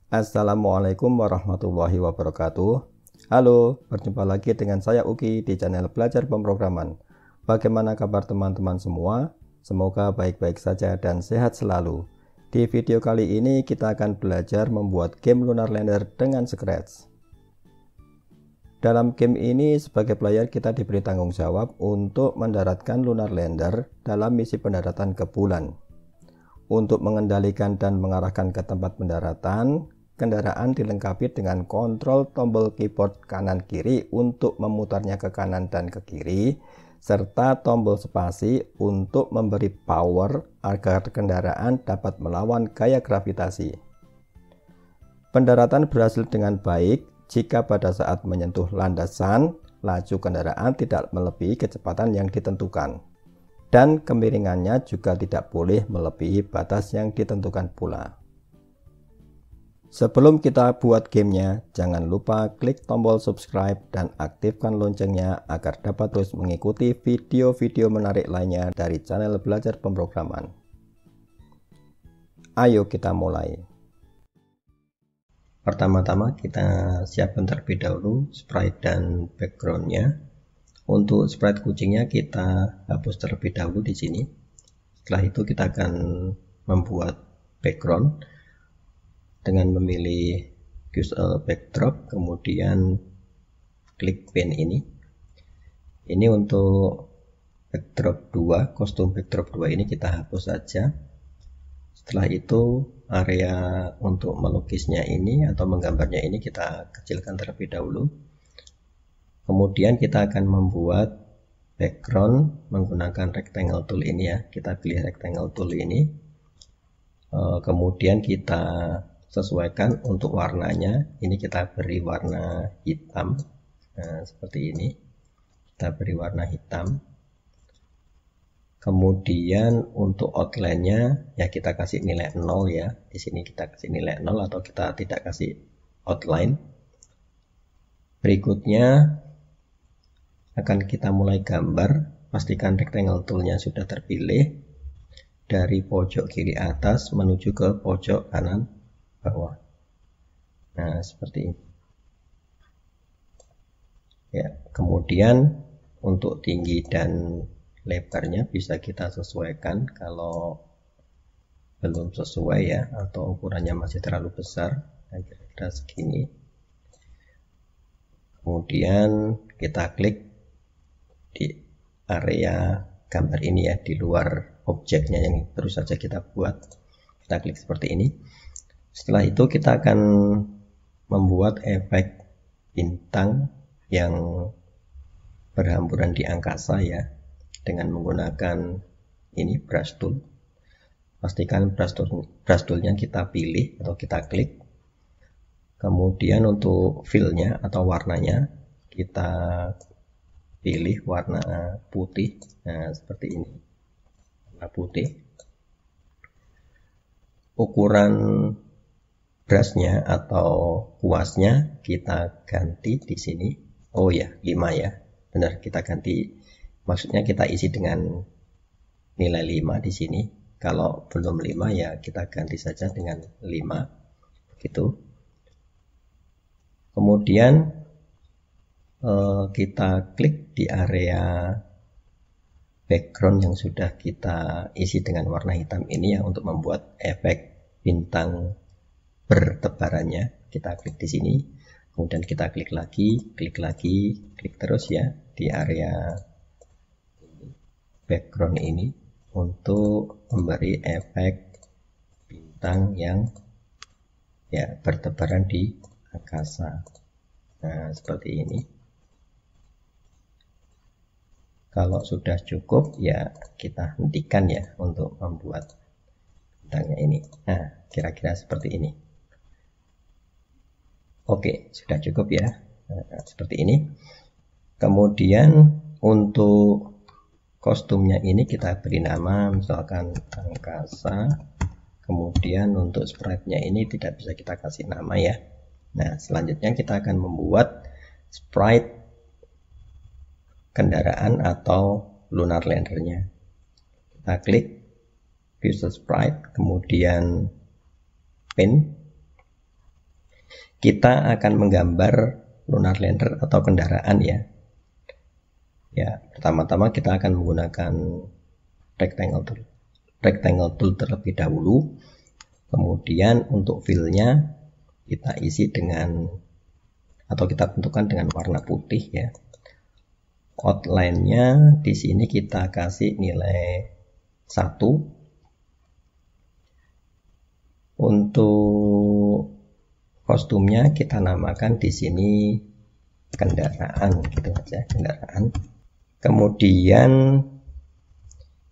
Assalamualaikum warahmatullahi wabarakatuh. Halo, berjumpa lagi dengan saya Uki di channel Belajar Pemrograman. Bagaimana kabar teman-teman semua? Semoga baik-baik saja dan sehat selalu. Di video kali ini kita akan belajar membuat game Lunar Lander dengan Scratch. Dalam game ini sebagai player kita diberi tanggung jawab untuk mendaratkan Lunar Lander dalam misi pendaratan ke bulan. Untuk mengendalikan dan mengarahkan ke tempat pendaratan, kendaraan dilengkapi dengan kontrol tombol keyboard kanan kiri untuk memutarnya ke kanan dan ke kiri, serta tombol spasi untuk memberi power agar kendaraan dapat melawan gaya gravitasi. Pendaratan berhasil dengan baik jika pada saat menyentuh landasan, laju kendaraan tidak melebihi kecepatan yang ditentukan. Dan kemiringannya juga tidak boleh melebihi batas yang ditentukan pula. Sebelum kita buat gamenya, jangan lupa klik tombol subscribe dan aktifkan loncengnya agar dapat terus mengikuti video-video menarik lainnya dari channel Belajar Pemrograman. Ayo kita mulai. Pertama-tama kita siapkan terlebih dahulu sprite dan backgroundnya. Untuk sprite kucingnya kita hapus terlebih dahulu di sini. Setelah itu kita akan membuat background dengan memilih use a backdrop, kemudian klik pen ini. Ini untuk backdrop 2, kostum backdrop 2 ini kita hapus saja. Setelah itu area untuk melukisnya ini atau menggambarnya ini kita kecilkan terlebih dahulu. Kemudian kita akan membuat background menggunakan rectangle tool ini ya. Kita pilih rectangle tool ini. Kemudian kita sesuaikan untuk warnanya. Ini kita beri warna hitam. Nah, seperti ini. Kita beri warna hitam. Kemudian untuk outline-nya ya kita kasih nilai 0 ya. Di sini kita kasih nilai 0 atau kita tidak kasih outline. Berikutnya akan kita mulai gambar. Pastikan rectangle toolnya sudah terpilih dari pojok kiri atas menuju ke pojok kanan bawah. Nah, seperti ini ya. Kemudian untuk tinggi dan lebarnya bisa kita sesuaikan. Kalau belum sesuai ya atau ukurannya masih terlalu besar, kira-kira segini. Kemudian kita klik di area gambar ini ya, di luar objeknya yang baru saja kita buat. Kita klik seperti ini. Setelah itu kita akan membuat efek bintang yang berhamburan di angkasa ya, dengan menggunakan ini brush tool. Pastikan brush toolnya kita pilih atau kita klik. Kemudian untuk fill-nya atau warnanya kita pilih warna putih. Nah, seperti ini, warna putih. Ukuran brushnya atau kuasnya kita ganti di sini. Oh ya, 5 ya, benar, kita ganti. Maksudnya kita isi dengan nilai 5 di sini. Kalau belum 5 ya kita ganti saja dengan 5 begitu. Kemudian kita klik di area background yang sudah kita isi dengan warna hitam ini ya, untuk membuat efek bintang bertebarannya. Kita klik di sini, kemudian kita klik lagi, klik terus ya di area background ini untuk memberi efek bintang yang ya bertebaran di angkasa. Nah, seperti ini. Kalau sudah cukup ya kita hentikan ya untuk membuat bintangnya ini. Nah, kira-kira seperti ini. Oke, sudah cukup ya. Nah, seperti ini. Kemudian untuk kostumnya ini kita beri nama misalkan angkasa. Kemudian untuk sprite-nya ini tidak bisa kita kasih nama ya. Nah, selanjutnya kita akan membuat sprite kendaraan atau Lunar Lander-nya. Kita klik Visual Sprite, kemudian Pen, kita akan menggambar lunar lander atau kendaraan ya. Ya, pertama-tama kita akan menggunakan rectangle tool terlebih dahulu. Kemudian untuk fill-nya kita isi dengan, atau kita tentukan dengan warna putih ya. Outline-nya di sini kita kasih nilai 1. Untuk kostumnya kita namakan di sini kendaraan, gitu aja, kendaraan. Kemudian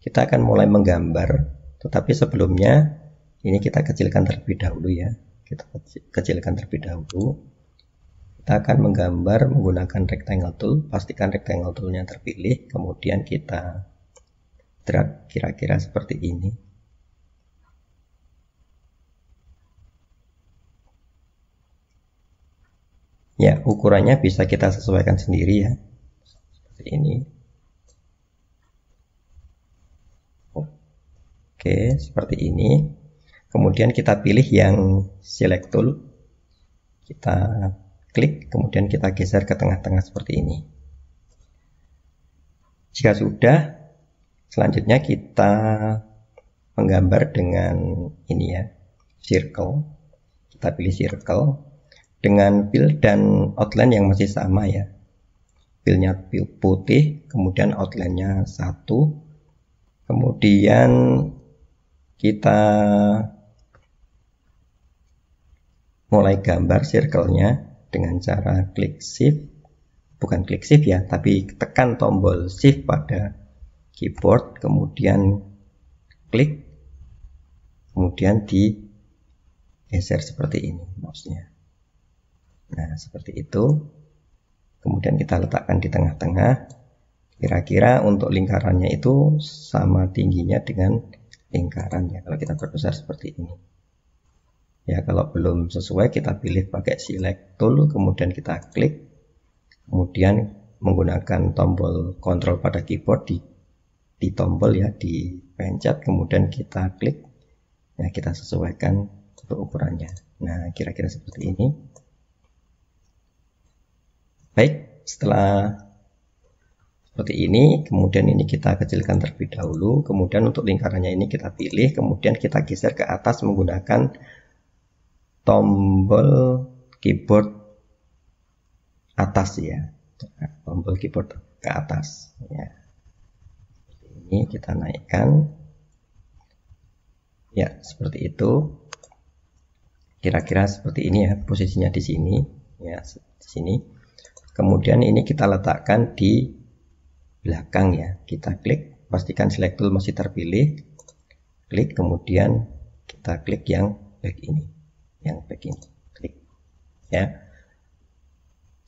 kita akan mulai menggambar, tetapi sebelumnya ini kita kecilkan terlebih dahulu ya. Kita kecilkan terlebih dahulu. Kita akan menggambar menggunakan rectangle tool. Pastikan rectangle toolnya terpilih, kemudian kita drag kira-kira seperti ini. Ya, ukurannya bisa kita sesuaikan sendiri ya, seperti ini. Oke, seperti ini. Kemudian kita pilih yang select tool, kita klik, kemudian kita geser ke tengah-tengah seperti ini. Jika sudah, selanjutnya kita menggambar dengan ini ya, circle. Kita pilih circle dengan fill dan outline yang masih sama ya. Fill-nya putih, kemudian outline-nya 1. Kemudian kita mulai gambar circle-nya dengan cara klik shift, bukan klik shift ya, tapi tekan tombol shift pada keyboard, kemudian klik, kemudian digeser seperti ini mouse-nya. Nah, seperti itu. Kemudian kita letakkan di tengah-tengah. Kira-kira untuk lingkarannya itu sama tingginya dengan lingkarannya. Kalau kita perbesar seperti ini. Ya, kalau belum sesuai kita pilih pakai select tool, kemudian kita klik. Kemudian menggunakan tombol kontrol pada keyboard di tombol ya, dipencet, kemudian kita klik. Ya, kita sesuaikan untuk ukurannya. Nah, kira-kira seperti ini. Baik, setelah seperti ini, kemudian ini kita kecilkan terlebih dahulu, kemudian untuk lingkarannya ini kita pilih, kemudian kita geser ke atas menggunakan tombol keyboard atas ya, tombol keyboard ke atas ya. Ini kita naikkan ya, seperti itu. Kira-kira seperti ini ya, posisinya di sini ya, di sini. Kemudian ini kita letakkan di belakang ya. Kita klik, pastikan select tool masih terpilih. Klik, kemudian kita klik yang back ini. Yang back ini. Klik. Ya.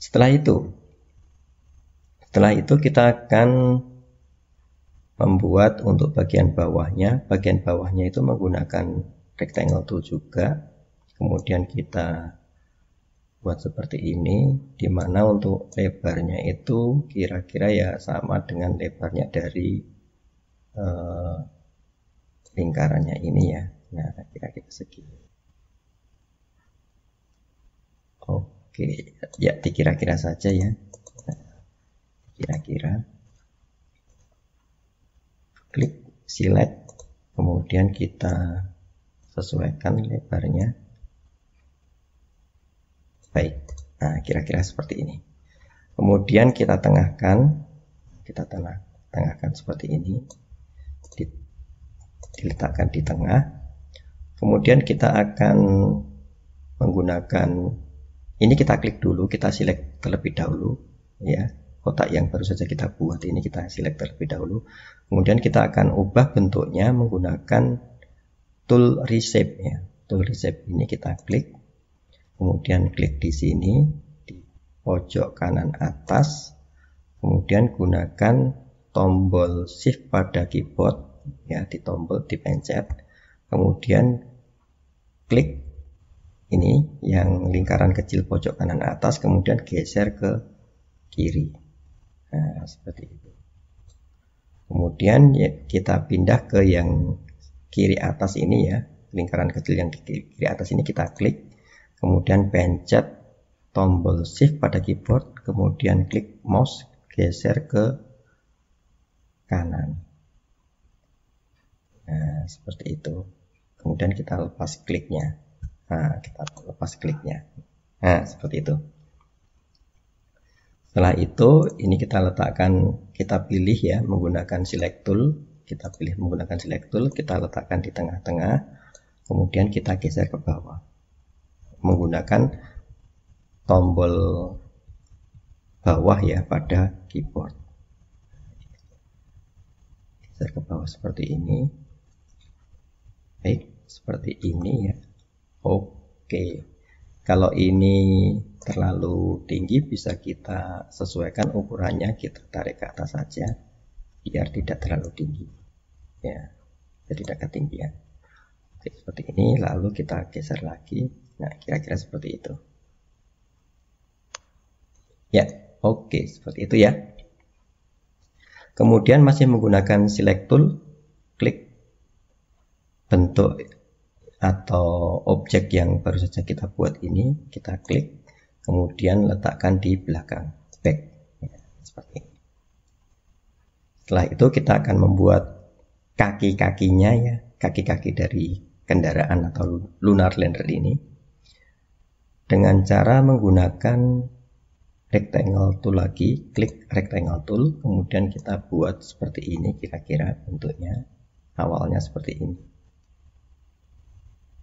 Setelah itu kita akan membuat untuk bagian bawahnya. Bagian bawahnya itu menggunakan rectangle tool juga. Kemudian kita buat seperti ini, dimana untuk lebarnya itu kira-kira ya sama dengan lebarnya dari lingkarannya ini ya. Nah, kira-kira segini. Oke, ya dikira-kira saja ya. Kira-kira. Klik select, kemudian kita sesuaikan lebarnya. Baik, nah kira-kira seperti ini. Kemudian kita tengahkan seperti ini, diletakkan di tengah. Kemudian kita akan menggunakan, ini kita klik dulu, kita select terlebih dahulu ya, kotak yang baru saja kita buat ini kita select terlebih dahulu. Kemudian kita akan ubah bentuknya menggunakan tool reshape ya. Tool reshape ini kita klik. Kemudian klik di sini di pojok kanan atas, kemudian gunakan tombol shift pada keyboard ya, di tombol dipencet, kemudian klik ini yang lingkaran kecil pojok kanan atas, kemudian geser ke kiri. Nah, seperti itu. Kemudian ya, kita pindah ke yang kiri atas ini ya, lingkaran kecil yang di kiri atas ini kita klik. kemudian pencet tombol shift pada keyboard, kemudian klik mouse, geser ke kanan. Nah, seperti itu. Kemudian kita lepas kliknya. Nah, kita lepas kliknya. Nah, seperti itu. Setelah itu, ini kita letakkan, kita pilih ya menggunakan select tool. Kita pilih menggunakan select tool, kita letakkan di tengah-tengah, kemudian kita geser ke bawah menggunakan tombol bawah ya pada keyboard. Geser ke bawah seperti ini. Baik, seperti ini ya. Oke. Kalau ini terlalu tinggi bisa kita sesuaikan ukurannya, kita tarik ke atas saja biar tidak terlalu tinggi. Ya, biar tidak ketinggian. Oke, seperti ini, lalu kita geser lagi. Nah, kira-kira seperti itu. Ya, oke, seperti itu ya. Kemudian masih menggunakan select tool, klik bentuk atau objek yang baru saja kita buat ini, kita klik, kemudian letakkan di belakang, back, ya, seperti ini. Setelah itu kita akan membuat kaki-kakinya ya, kaki-kaki dari kendaraan atau lunar lander ini dengan cara menggunakan rectangle tool lagi, klik rectangle tool, kemudian kita buat seperti ini kira-kira bentuknya, awalnya seperti ini.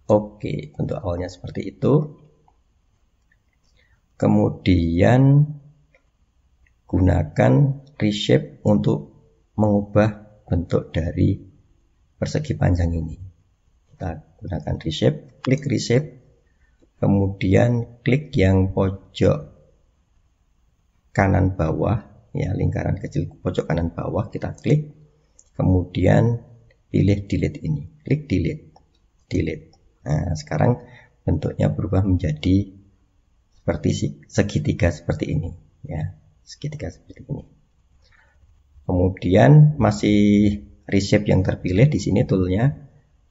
Oke, bentuk awalnya seperti itu. Kemudian gunakan reshape untuk mengubah bentuk dari persegi panjang ini. Kita gunakan reshape, klik reshape, kemudian klik yang pojok kanan bawah, ya lingkaran kecil pojok kanan bawah, kita klik, kemudian pilih delete ini, klik delete, delete. Nah, sekarang bentuknya berubah menjadi seperti segitiga seperti ini, ya segitiga seperti ini. Kemudian masih reshape yang terpilih di sini toolnya,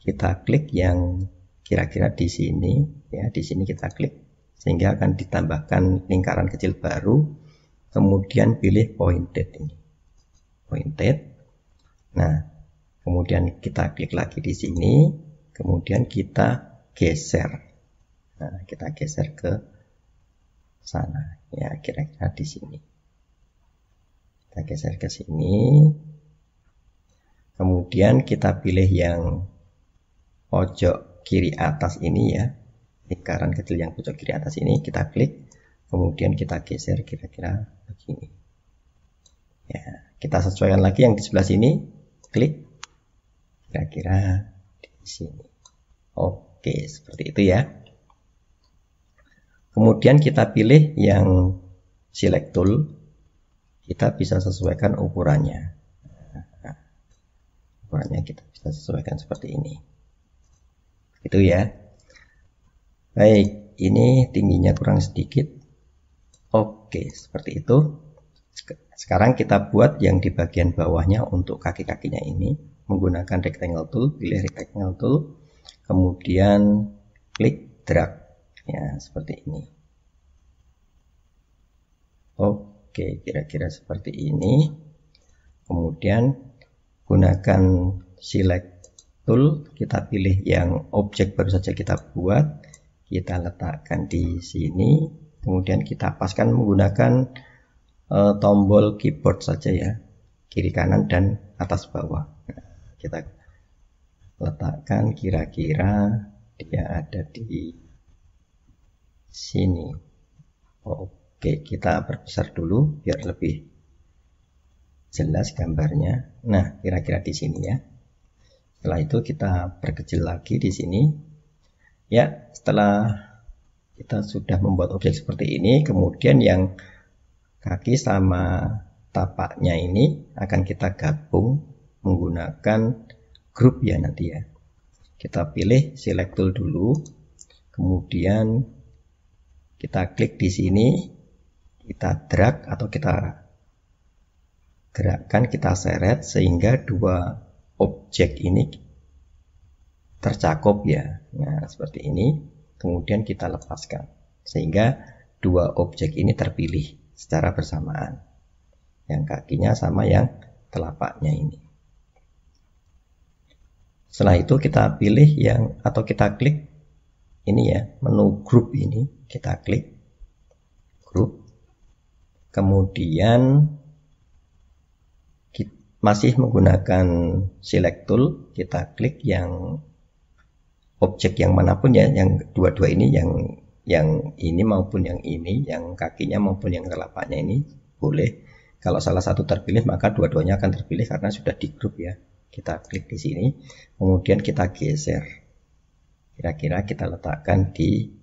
kita klik yang kira-kira di sini, ya di sini kita klik sehingga akan ditambahkan lingkaran kecil baru. Kemudian pilih pointed ini, pointed. Nah, kemudian kita klik lagi di sini, kemudian kita geser. Nah, kita geser ke sana, ya kira-kira di sini. Kita geser ke sini. Kemudian kita pilih yang pojok kiri atas ini ya, lingkaran kecil yang pojok kiri atas ini, kita klik, kemudian kita geser kira-kira begini. Ya, kita sesuaikan lagi yang di sebelah sini, klik, kira-kira di sini. Oke, seperti itu ya. Kemudian kita pilih yang select tool, kita bisa sesuaikan ukurannya. Nah, ukurannya kita bisa sesuaikan seperti ini. Itu ya. Baik, ini tingginya kurang sedikit. Oke, seperti itu. Sekarang kita buat yang di bagian bawahnya untuk kaki-kakinya ini menggunakan rectangle tool, pilih rectangle tool, kemudian klik drag. Ya, seperti ini. Oke, kira-kira seperti ini. Kemudian gunakan select tool, kita pilih yang objek baru saja kita buat, kita letakkan di sini, kemudian kita paskan menggunakan tombol keyboard saja ya, kiri kanan dan atas bawah. Nah, kita letakkan kira-kira dia ada di sini. Oke, kita perbesar dulu biar lebih jelas gambarnya. Nah, kira-kira di sini ya. Setelah itu kita perkecil lagi di sini. Ya, setelah kita sudah membuat objek seperti ini, kemudian yang kaki sama tapaknya ini akan kita gabung menggunakan grup ya nanti ya. Kita pilih select tool dulu, kemudian kita klik di sini, kita drag atau kita gerakkan, kita seret sehingga dua objek ini tercakup ya. Nah, seperti ini. kemudian kita lepaskan. Sehingga dua objek ini terpilih secara bersamaan. Yang kakinya sama yang telapaknya ini. Setelah itu kita pilih yang, atau kita klik ini ya, menu grup ini, kita klik grup. Kemudian masih menggunakan select tool, kita klik yang objek yang manapun ya, yang dua-dua ini, yang ini maupun yang ini, yang kakinya maupun yang telapaknya ini boleh. Kalau salah satu terpilih maka dua-duanya akan terpilih karena sudah di grup ya. Kita klik di sini, kemudian kita geser. Kira-kira kita letakkan di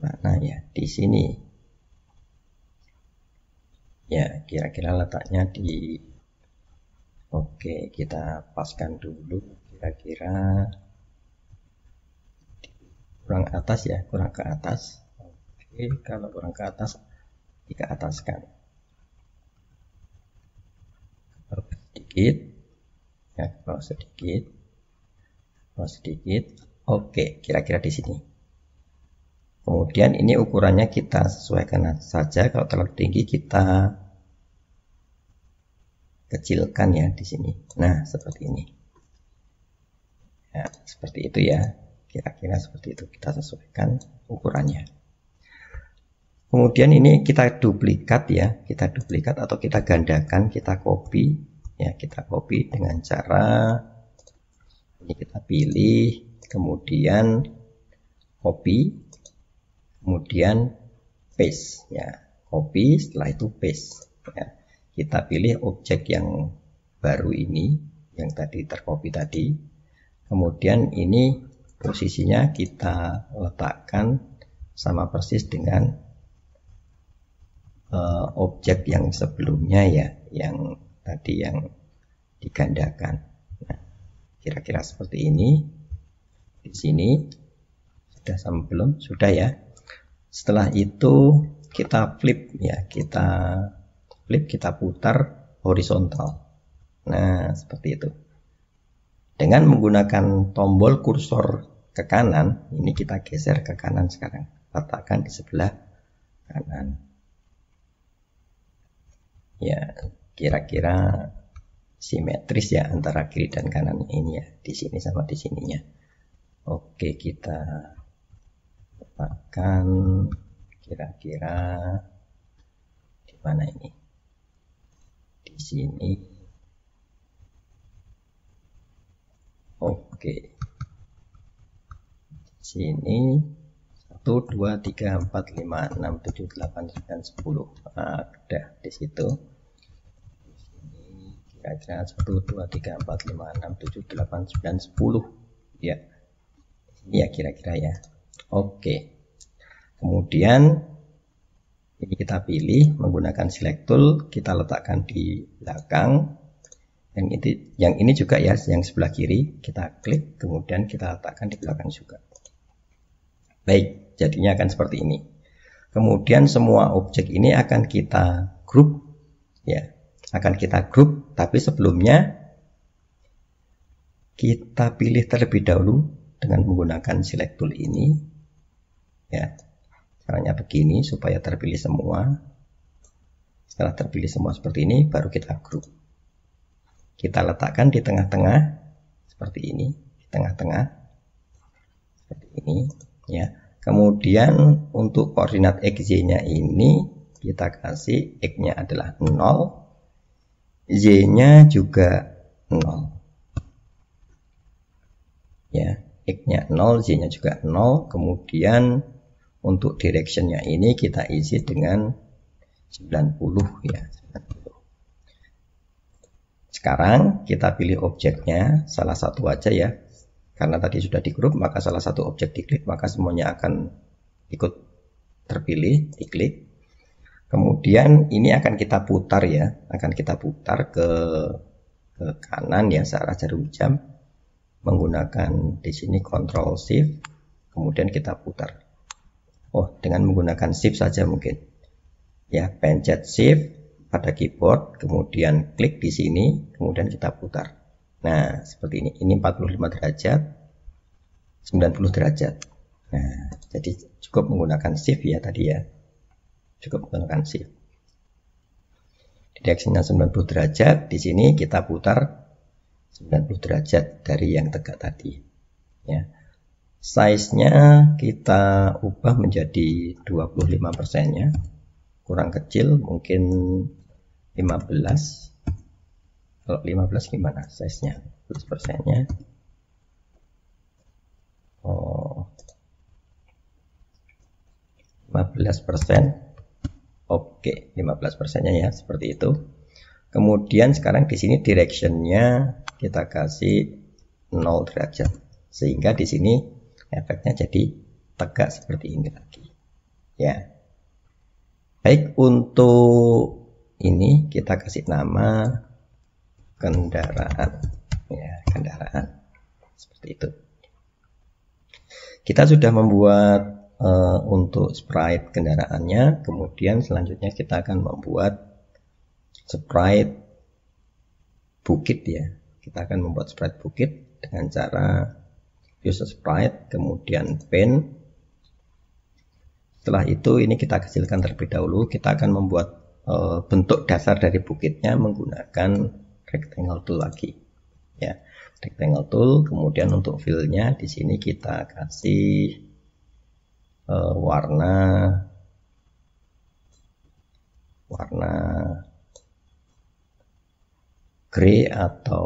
mana ya? Di sini. Ya, kira-kira letaknya di, oke, kita paskan dulu. Kira-kira kurang atas ya, kurang ke atas. Oke, kalau kurang ke atas, ke ataskan. Sedikit, ya, bawah sedikit, bawah sedikit. Oke, kira-kira di sini. Kemudian ini ukurannya kita sesuaikan saja. Kalau terlalu tinggi kita kecilkan ya di sini. Nah, seperti ini. Ya, seperti itu ya. Kira-kira seperti itu, kita sesuaikan ukurannya. Kemudian ini kita duplikat ya, kita duplikat atau kita gandakan, kita copy ya, kita copy dengan cara ini, kita pilih, kemudian copy, kemudian paste ya, copy, setelah itu paste ya. Kita pilih objek yang baru ini, yang tadi tercopy tadi, kemudian ini posisinya kita letakkan sama persis dengan objek yang sebelumnya ya, yang tadi yang digandakan. Nah, kira-kira seperti ini. Di sini sudah sama belum? Sudah ya. Setelah itu kita flip ya, kita flip, kita putar horizontal. Nah, seperti itu. Dengan menggunakan tombol kursor ke kanan, ini kita geser ke kanan sekarang. Letakkan di sebelah kanan. Ya, kira-kira simetris ya antara kiri dan kanan ini ya, di sini sama di sininya. Oke, kita letakkan kira-kira di mana ini? Di sini. Oke. Di sini 1 2 3 4 5 6 7 8 9 10. Nah, udah di situ. Kira-kira 1 2 3 4 5 6 7 8 9 10 ya. Ini ya kira-kira ya. Oke. Kemudian ini kita pilih menggunakan select tool, kita letakkan di belakang. Yang ini juga ya, yang sebelah kiri kita klik, kemudian kita letakkan di belakang juga. Baik, jadinya akan seperti ini. Kemudian semua objek ini akan kita grup ya, akan kita grup, tapi sebelumnya kita pilih terlebih dahulu dengan menggunakan select tool ini ya. Caranya begini supaya terpilih semua. Setelah terpilih semua seperti ini, baru kita grup. Kita letakkan di tengah-tengah seperti ini, di tengah-tengah seperti ini ya. Kemudian untuk koordinat XY-nya ini kita kasih X-nya adalah 0, Y-nya juga 0 ya, X-nya 0, Y-nya juga 0. Kemudian untuk direction-nya ini kita isi dengan 90 ya, 90. Sekarang kita pilih objeknya salah satu aja ya. Karena tadi sudah di grup, maka salah satu objek diklik, maka semuanya akan ikut terpilih, diklik. Kemudian ini akan kita putar ya, akan kita putar ke kanan ya, searah jarum jam menggunakan di sini Ctrl Shift, kemudian kita putar. Oh, dengan menggunakan Shift saja mungkin. Ya, pencet Shift pada keyboard, kemudian klik di sini, kemudian kita putar. Nah, seperti ini. Ini 45 derajat, 90 derajat. Nah, jadi cukup menggunakan shift ya tadi ya. Cukup menggunakan shift. Direksinya 90 derajat, di sini kita putar 90 derajat dari yang tegak tadi. Ya. Size-nya kita ubah menjadi 25%-nya. Kurang kecil, mungkin 15. Kalau 15 gimana size-nya? 15%-nya. Oh, 15%. Oke, 15%-nya ya, seperti itu. Kemudian sekarang di sini direction-nya kita kasih 0 derajat. Sehingga di sini efeknya jadi tegak seperti ini lagi. Ya. Baik, untuk ini kita kasih nama kendaraan. Ya, kendaraan. Seperti itu. Kita sudah membuat untuk sprite kendaraannya, kemudian selanjutnya kita akan membuat sprite bukit ya. Kita akan membuat sprite bukit dengan cara use sprite, kemudian pen. Setelah itu ini kita kecilkan terlebih dahulu. Kita akan membuat bentuk dasar dari bukitnya menggunakan rectangle tool lagi. Ya, rectangle tool. Kemudian untuk fill-nya di sini kita kasih warna grey atau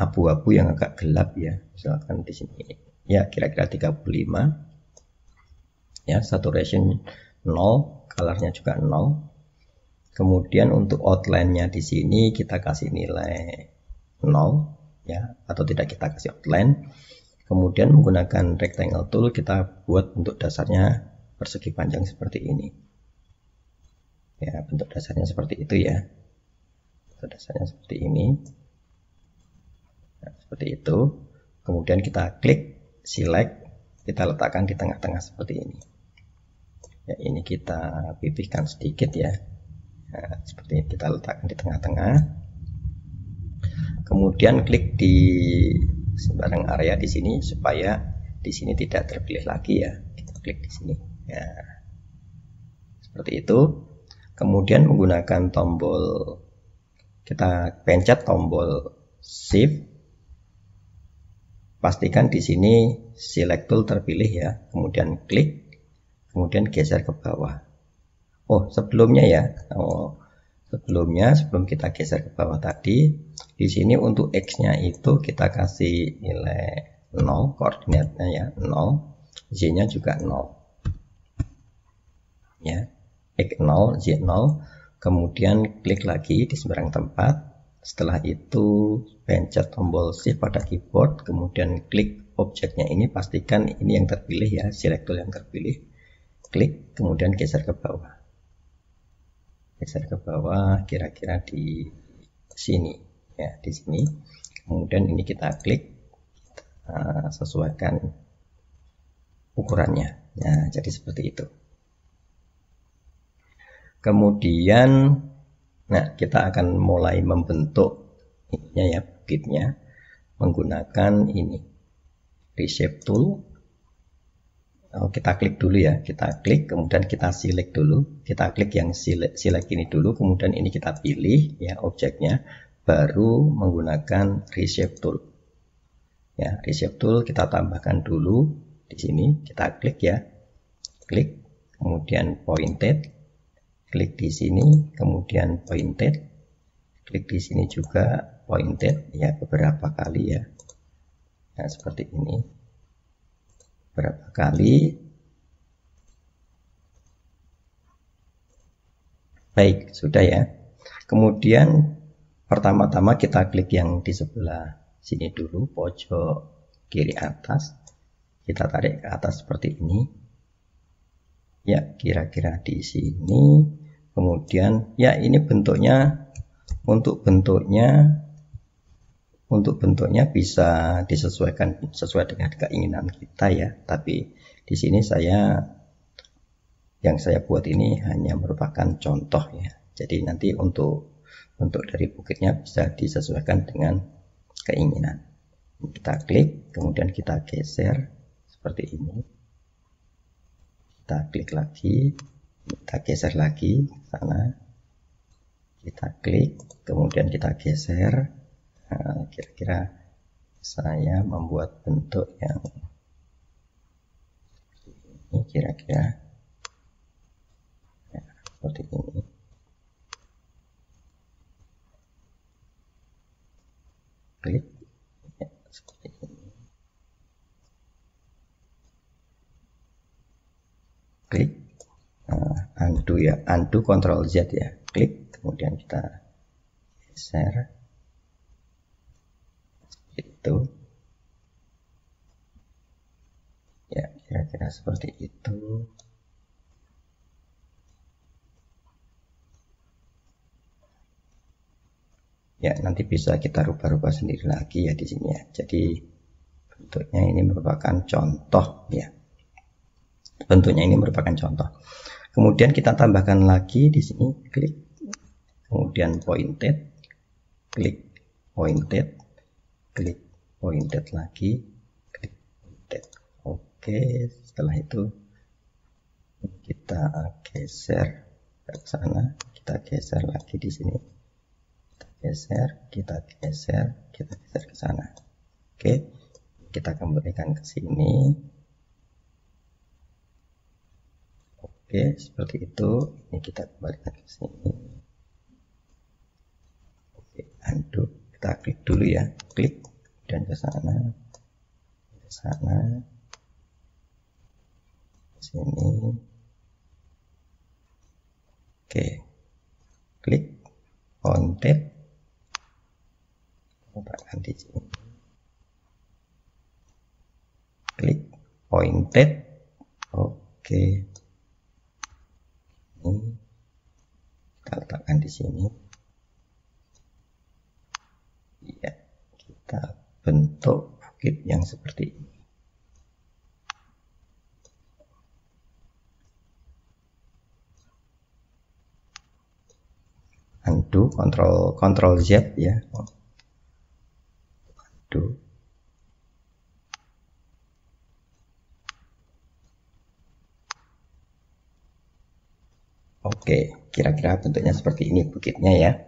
abu-abu yang agak gelap ya. Misalkan di sini ya kira-kira 35. Ya, saturation 0, colornya juga 0. Kemudian untuk outline-nya di sini kita kasih nilai 0 ya, atau tidak kita kasih outline. Kemudian menggunakan rectangle tool kita buat bentuk dasarnya persegi panjang seperti ini. Ya, bentuk dasarnya seperti itu ya. Bentuk dasarnya seperti ini. Nah, seperti itu. Kemudian kita klik, select, kita letakkan di tengah-tengah seperti ini. Ya, ini kita pipihkan sedikit ya. Nah, seperti ini kita letakkan di tengah-tengah. Kemudian klik di sembarang area di sini supaya di sini tidak terpilih lagi ya. Kita klik di sini. Ya. Seperti itu. Kemudian menggunakan tombol, kita pencet tombol shift. Pastikan di sini select tool terpilih ya. Kemudian klik, kemudian geser ke bawah. Oh, sebelumnya ya. Sebelum kita geser ke bawah tadi, di sini untuk X-nya itu kita kasih nilai 0, koordinatnya ya 0, Y-nya juga 0. Ya, X 0, Y 0, kemudian klik lagi di sembarang tempat. Setelah itu pencet tombol shift pada keyboard, kemudian klik objeknya ini, pastikan ini yang terpilih ya, select tool yang terpilih. Klik, kemudian geser ke bawah. Geser ke bawah kira-kira di sini ya, di sini. Kemudian ini kita klik, kita sesuaikan ukurannya. Nah, jadi seperti itu. Kemudian kita akan mulai membentuk ininya ya, bukitnya menggunakan ini reshape tool. Kita klik dulu ya, kita klik, kemudian kita select dulu, kita klik yang select ini dulu, kemudian ini kita pilih ya objeknya, baru menggunakan reshape tool. Ya, reshape tool kita tambahkan dulu di sini, kita klik ya, klik, kemudian pointed, klik di sini, kemudian pointed, klik di sini juga pointed ya, beberapa kali ya. Nah, seperti ini. Berapa kali. Baik, sudah ya. Kemudian pertama-tama kita klik yang di sebelah sini dulu, pojok kiri atas. Kita tarik ke atas seperti ini. Ya, kira-kira di sini. Kemudian ya ini bentuknya, untuk bentuknya bisa disesuaikan sesuai dengan keinginan kita ya. Tapi di sini yang saya buat ini hanya merupakan contoh ya. Jadi nanti untuk bentuk dari bukitnya bisa disesuaikan dengan keinginan. Kita klik, kemudian kita geser seperti ini. kita klik lagi, kita geser lagi ke sana, kita klik, kemudian kita geser. Nah, kira-kira saya membuat bentuk yang ini, kira-kira ya, seperti ini. Klik ya, seperti ini. Klik, undo ya, undo Ctrl Z ya, klik, kemudian kita geser itu ya, kira-kira seperti itu. Ya, nanti bisa kita rubah-rubah sendiri lagi ya di sini ya. Jadi bentuknya ini merupakan contoh ya. Bentuknya ini merupakan contoh. Kemudian kita tambahkan lagi di sini, klik, kemudian pointed, klik pointed, klik pointed lagi, klik pointed. Oke, setelah itu kita geser ke sana, kita geser lagi di sini. Kita geser ke sana. Oke, kita kembalikan ke sini. Oke, seperti itu. Ini kita kembalikan ke sini. Oke, undo. Kita klik dulu ya, klik dan ke sana, ke sini. Oke, klik pointed. Letakkan di sini, klik pointed. Oke, ini kita letakkan di sini ya, kita bentuk bukit yang seperti ini. Undo Ctrl Z ya. Oke, kira-kira bentuknya seperti ini bukitnya ya.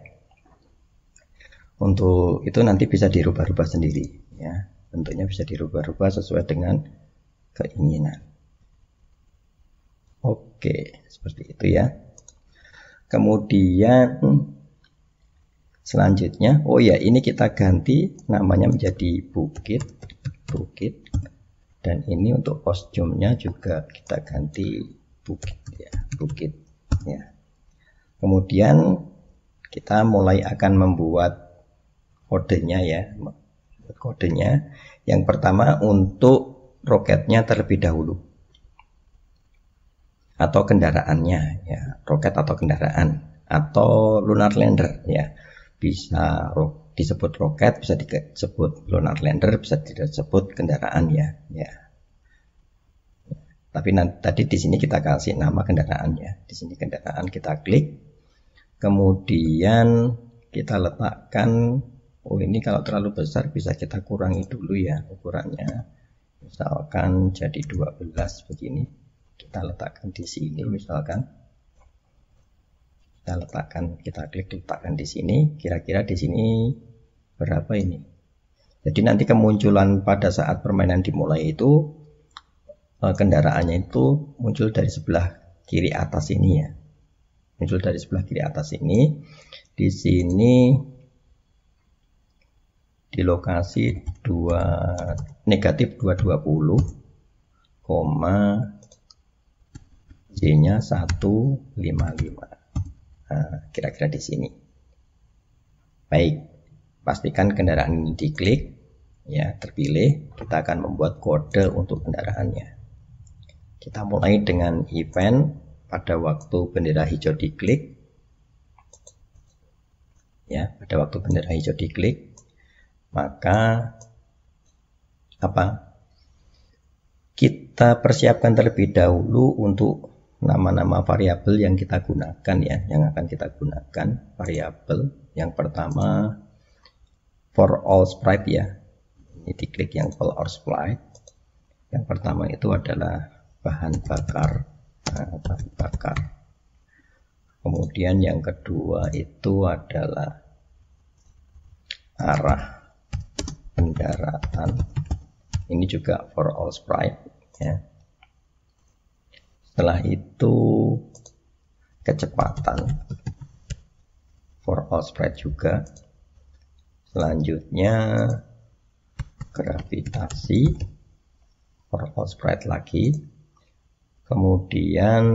Untuk itu nanti bisa dirubah-rubah sendiri ya. Bentuknya bisa dirubah-rubah sesuai dengan keinginan. Oke, seperti itu ya. Kemudian selanjutnya, oh ya, ini kita ganti namanya menjadi bukit, dan ini untuk kostumnya juga kita ganti bukit ya, bukit ya. Kemudian kita mulai akan membuat kodenya ya, kodenya. Yang pertama untuk roketnya terlebih dahulu, atau kendaraannya ya, roket atau kendaraan, atau lunar lander ya. Bisa disebut roket, bisa disebut lunar lander, bisa disebut kendaraan ya. Tapi nanti tadi di sini kita kasih nama kendaraan ya. Di sini kendaraan, kita klik, kemudian kita letakkan. Oh, ini kalau terlalu besar bisa kita kurangi dulu ya ukurannya. Misalkan jadi 12 begini. Kita letakkan di sini misalkan. Kita klik letakkan di sini, kira-kira di sini berapa ini. Jadi nanti kemunculan pada saat permainan dimulai itu kendaraannya itu muncul dari sebelah kiri atas ini ya. Muncul dari sebelah kiri atas ini. Di sini di lokasi negatif 220, J-nya 155. Nah, kira-kira di sini. Baik, pastikan kendaraan ini diklik ya, terpilih. Kita akan membuat kode untuk kendaraannya. Kita mulai dengan event pada waktu bendera hijau diklik ya, pada waktu bendera hijau diklik, maka kita persiapkan terlebih dahulu untuk nama-nama variabel yang kita gunakan ya, yang akan kita gunakan. Variabel yang pertama for all sprite ya. Ini diklik yang for all sprite. Yang pertama itu adalah bahan bakar bahan bakar. Kemudian yang kedua itu adalah arah pendaratan. Ini juga for all sprite ya. Setelah itu kecepatan for all sprite juga. Selanjutnya gravitasi for all sprite lagi. Kemudian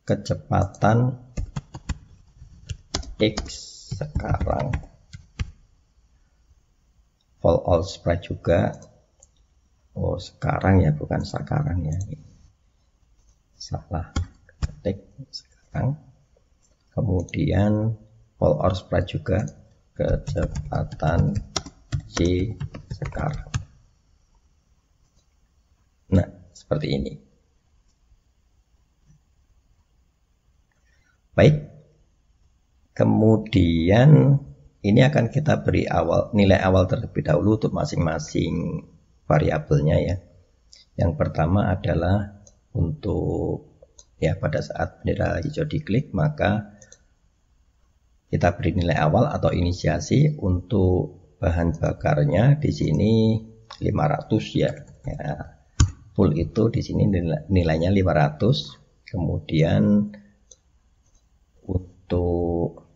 kecepatan X sekarang for all sprite juga. Oh sekarang ya, bukan sekarang ya, salah ketik, sekarang. Kemudian for all sprite juga kecepatan Y sekarang. Nah seperti ini. Baik, kemudian ini akan kita beri nilai awal terlebih dahulu untuk masing-masing variabelnya ya. Yang pertama adalah untuk ya pada saat bendera hijau diklik, maka kita beri nilai awal atau inisiasi. Untuk bahan bakarnya di sini 500 ya. Full itu di sini nilainya 500. Kemudian untuk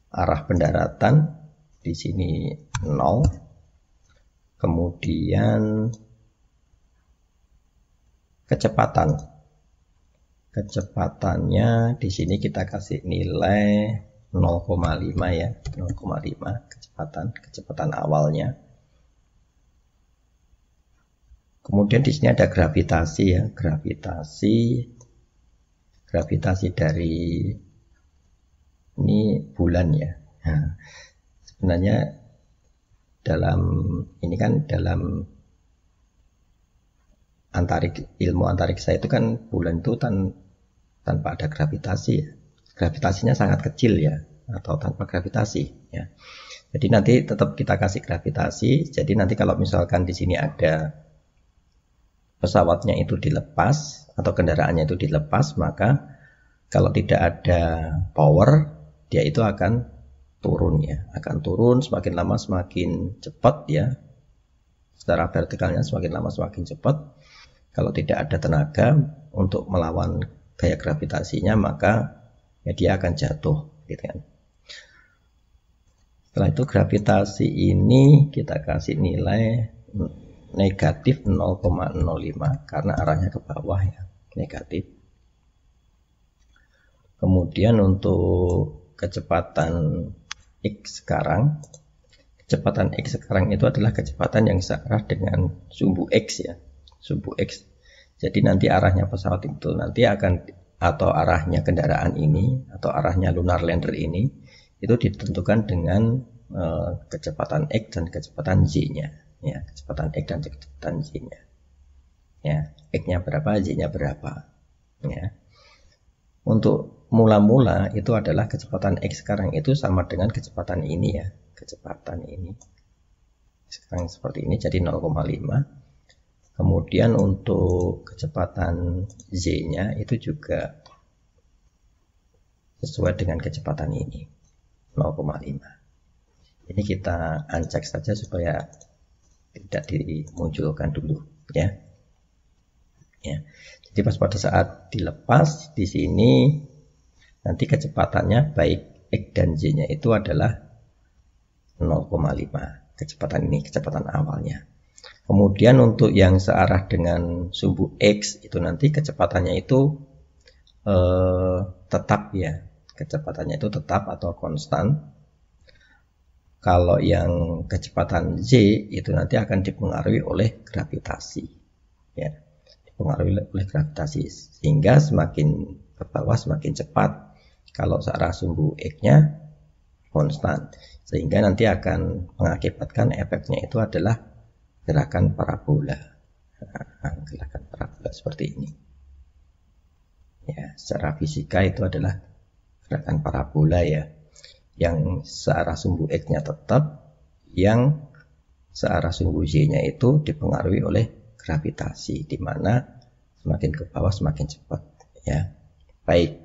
arah pendaratan di sini 0. Kemudian kecepatannya di sini kita kasih nilai 0,5 ya, 0,5 kecepatan awalnya. Kemudian di sini ada gravitasi ya, gravitasi dari ini bulan ya. Nah, sebenarnya dalam ini kan dalam ilmu antariksa itu kan bulan itu tanpa ada gravitasi ya. Gravitasinya sangat kecil ya, atau tanpa gravitasi ya. Jadi nanti tetap kita kasih gravitasi. Jadi nanti kalau misalkan di sini ada pesawatnya itu dilepas atau kendaraannya itu dilepas, maka kalau tidak ada power, dia itu akan turun ya, akan turun semakin lama semakin cepat ya, secara vertikalnya semakin lama semakin cepat. Kalau tidak ada tenaga untuk melawan gaya gravitasinya, maka ya dia akan jatuh gitu kan. Setelah itu gravitasi ini kita kasih nilai negatif 0,05 karena arahnya ke bawah ya, negatif. Kemudian untuk kecepatan X sekarang, kecepatan X sekarang itu adalah kecepatan yang searah dengan sumbu X ya, sumbu X. Jadi nanti arahnya pesawat itu nanti akan, atau arahnya kendaraan ini atau arahnya lunar lander ini itu ditentukan dengan kecepatan X dan kecepatan Y-nya ya, kecepatan X dan kecepatan Y-nya ya, X-nya berapa, Y-nya berapa ya. Untuk mula-mula itu adalah kecepatan X sekarang itu sama dengan kecepatan ini ya, kecepatan ini sekarang seperti ini, jadi 0,5. Kemudian untuk kecepatan Z-nya itu juga sesuai dengan kecepatan ini 0,5. Ini kita uncheck saja supaya tidak dimunculkan dulu ya. Jadi pada saat dilepas di sini nanti kecepatannya baik X dan Y-nya itu adalah 0,5 kecepatan ini, kecepatan awalnya. Kemudian untuk yang searah dengan sumbu X itu nanti kecepatannya itu tetap ya, kecepatannya itu tetap atau konstan. Kalau yang kecepatan Z itu nanti akan dipengaruhi oleh gravitasi ya, dipengaruhi oleh gravitasi, sehingga semakin ke bawah semakin cepat kalau searah sumbu X-nya konstan, sehingga nanti akan mengakibatkan efeknya itu adalah gerakan parabola. Gerakan parabola seperti ini ya, secara fisika itu adalah gerakan parabola ya, yang searah sumbu X-nya tetap, yang searah sumbu Y-nya itu dipengaruhi oleh gravitasi, di mana semakin ke bawah semakin cepat ya. Baik.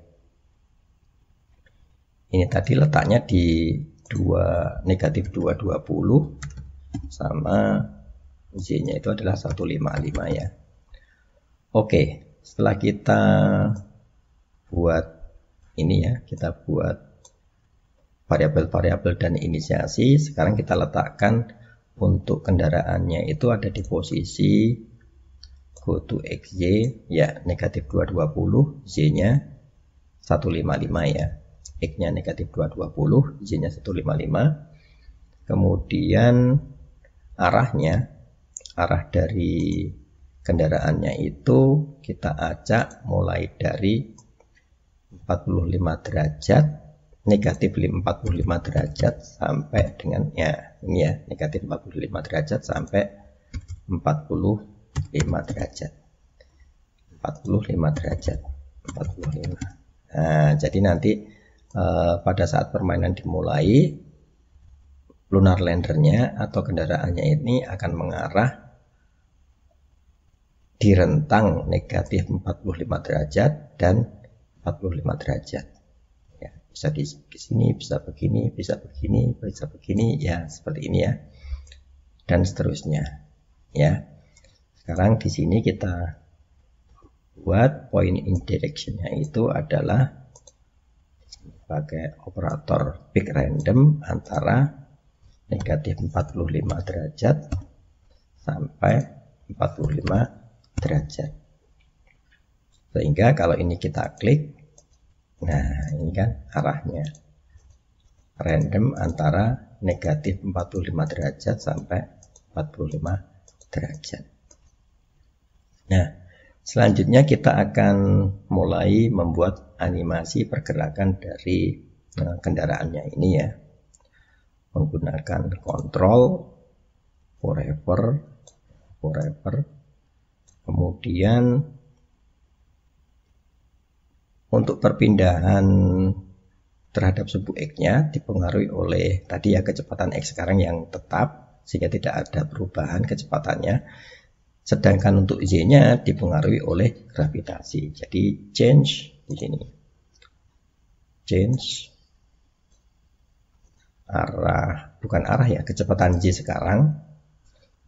Ini tadi letaknya di negatif 220 sama Z-nya itu adalah 155 ya. Oke, setelah kita buat ini ya, kita buat variabel-variabel dan inisiasi, sekarang kita letakkan untuk kendaraannya itu ada di posisi go to XY ya, negatif 220, Z-nya 155 ya. X-nya negatif 220, Z-nya 155. Kemudian arah dari kendaraannya itu kita acak mulai dari 45 derajat, negatif 45 derajat sampai dengan ya ini ya, negatif 45 derajat sampai 45 derajat. 45 derajat. 45. Nah, jadi nanti pada saat permainan dimulai, lunar landernya atau kendaraannya ini akan mengarah di rentang negatif 45 derajat dan 45 derajat ya, bisa di sini, bisa begini, bisa begini, bisa begini ya, seperti ini ya, dan seterusnya ya. Sekarang di sini kita buat point in direction-nya itu adalah pakai operator pick random antara negatif 45 derajat sampai 45 derajat. Sehingga kalau ini kita klik, nah ini kan arahnya random antara negatif 45 derajat sampai 45 derajat. Nah, selanjutnya kita akan mulai membuat animasi pergerakan dari kendaraannya ini ya, menggunakan kontrol forever, kemudian untuk perpindahan terhadap subu X-nya dipengaruhi oleh tadi ya kecepatan X sekarang yang tetap sehingga tidak ada perubahan kecepatannya, sedangkan untuk Z-nya dipengaruhi oleh gravitasi. Jadi change di sini, change arah, bukan arah ya, kecepatan Z sekarang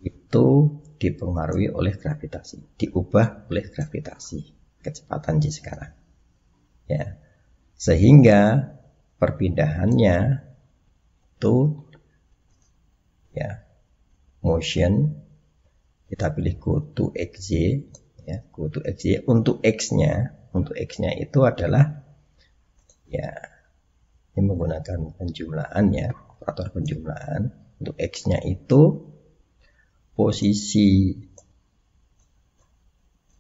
itu dipengaruhi oleh gravitasi, diubah oleh gravitasi kecepatan Z sekarang ya, sehingga perpindahannya itu ya motion, kita pilih go to XY ya, go to XY. Untuk X-nya itu adalah ya, ini menggunakan penjumlahan ya, operator penjumlahan. Untuk X-nya itu posisi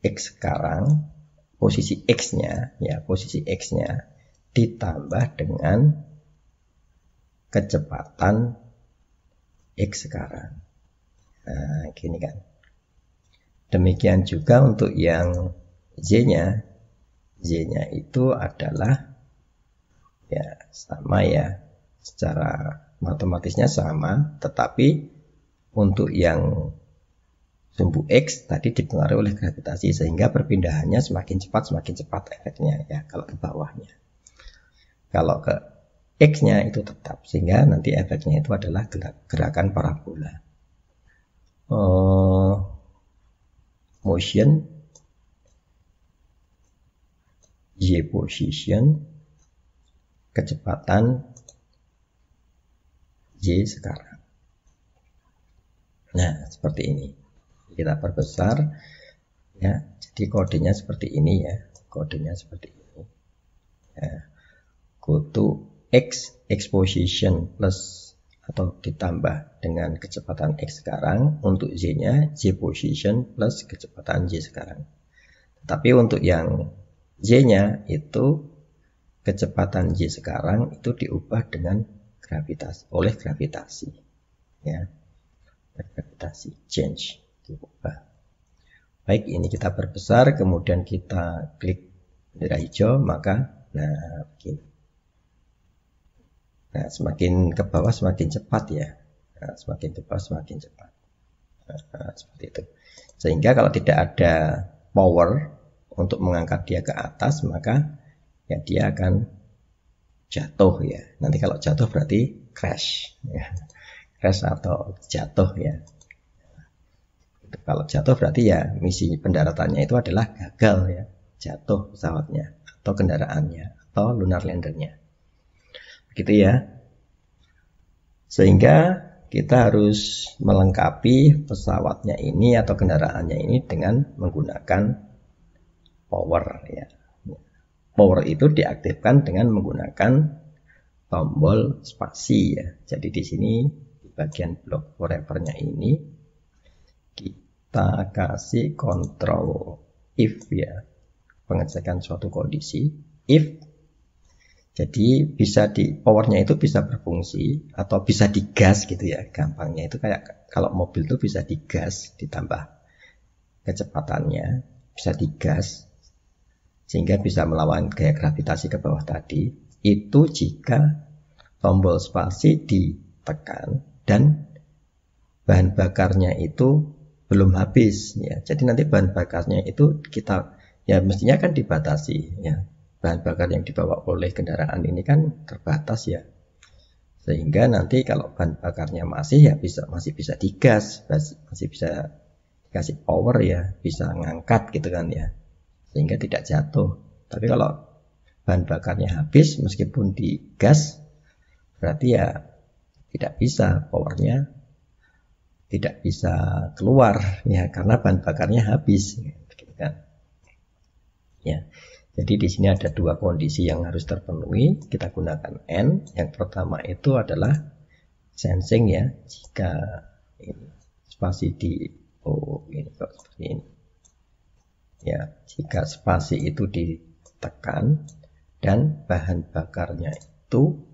X sekarang, posisi X-nya ya, posisi X-nya ditambah dengan kecepatan X sekarang. Nah, gini kan. Demikian juga untuk yang Z-nya itu adalah ya sama ya, secara matematisnya sama, tetapi untuk yang sumbu X tadi dipengaruhi oleh gravitasi sehingga perpindahannya semakin cepat efeknya ya, kalau ke bawahnya. Kalau ke X-nya itu tetap, sehingga nanti efeknya itu adalah gerakan parabola. Motion Y position, kecepatan Y sekarang. Nah, seperti ini. Kita perbesar ya. Jadi kodenya seperti ini ya. Kodenya seperti ini. Ya. Go to X position plus atau ditambah dengan kecepatan X sekarang. Untuk Z-nya Y position plus kecepatan Y sekarang. Tapi untuk yang Y-nya itu kecepatan Y sekarang itu diubah dengan gravitasi, oleh gravitasi ya, gravitasi change diubah. Baik, ini kita perbesar, kemudian kita klik bendera hijau, maka nah begini. Nah, semakin ke bawah semakin cepat ya. Nah, semakin ke bawah semakin cepat. Seperti itu. Sehingga kalau tidak ada power untuk mengangkat dia ke atas, maka ya dia akan jatuh ya. Nanti kalau jatuh berarti crash ya. Crash atau jatuh ya. Kalau jatuh berarti ya misi pendaratannya itu adalah gagal ya. Jatuh pesawatnya atau kendaraannya atau lunar landernya. Begitu ya. Sehingga kita harus melengkapi pesawatnya ini atau kendaraannya ini dengan menggunakan power ya. Power itu diaktifkan dengan menggunakan tombol spasi ya. Jadi di sini di bagian block forever-nya ini kita kasih kontrol if ya. Pengecekan suatu kondisi if. Jadi bisa di powernya itu bisa berfungsi atau bisa digas gitu ya. Gampangnya itu kayak kalau mobil itu bisa digas ditambah kecepatannya, bisa digas sehingga bisa melawan gaya gravitasi ke bawah tadi. Itu jika tombol spasi ditekan dan bahan bakarnya itu belum habis ya. Jadi nanti bahan bakarnya itu kita ya mestinya kan dibatasi ya. Bahan bakar yang dibawa oleh kendaraan ini kan terbatas ya, sehingga nanti kalau bahan bakarnya masih ya masih bisa digas, masih bisa dikasih power ya, bisa ngangkat gitu kan ya, sehingga tidak jatuh. Tapi kalau bahan bakarnya habis meskipun digas berarti ya tidak bisa, powernya tidak bisa keluar ya karena bahan bakarnya habis gitu kan ya. Jadi di sini ada dua kondisi yang harus terpenuhi. Kita gunakan N. Yang pertama itu adalah sensing ya. Jika ini, spasi di ini kok seperti ini. Ya, jika spasi itu ditekan dan bahan bakarnya itu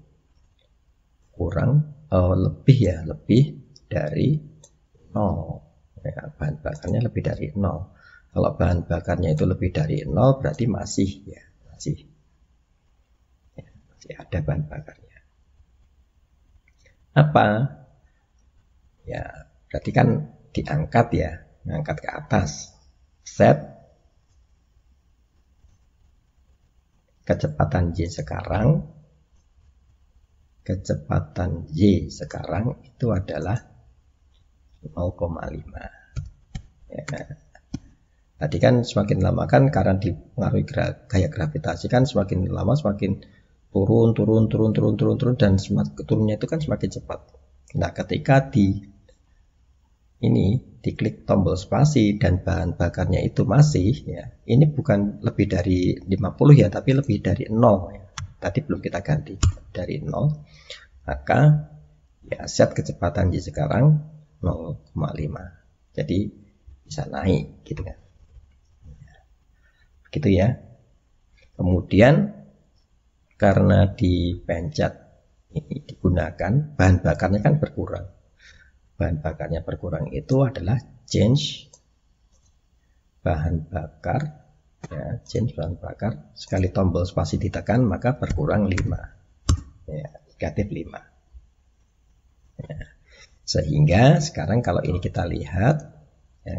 kurang lebih dari 0. Ya, bahan bakarnya lebih dari 0. Kalau bahan bakarnya itu lebih dari 0 berarti masih ada bahan bakarnya. Apa? Ya, berarti kan diangkat ya, ngangkat ke atas. Set kecepatan Y sekarang. Kecepatan Y sekarang itu adalah 0,5. Ya. Tadi kan semakin lama kan karena dipengaruhi gaya gravitasi kan semakin lama semakin turun dan turunnya itu kan semakin cepat. Nah, ketika diklik tombol spasi dan bahan bakarnya itu masih ya, ini bukan lebih dari 50 ya, tapi lebih dari 0 ya. Tadi belum kita ganti dari 0. Maka ya set kecepatan Y sekarang 0,5. Jadi bisa naik gitu kan. Gitu ya. Kemudian karena dipencet ini digunakan, bahan bakarnya kan berkurang. Bahan bakarnya berkurang itu adalah change bahan bakar ya, change bahan bakar. Sekali tombol spasi ditekan maka berkurang 5 ya, negatif 5 ya. Sehingga sekarang kalau ini kita lihat ya,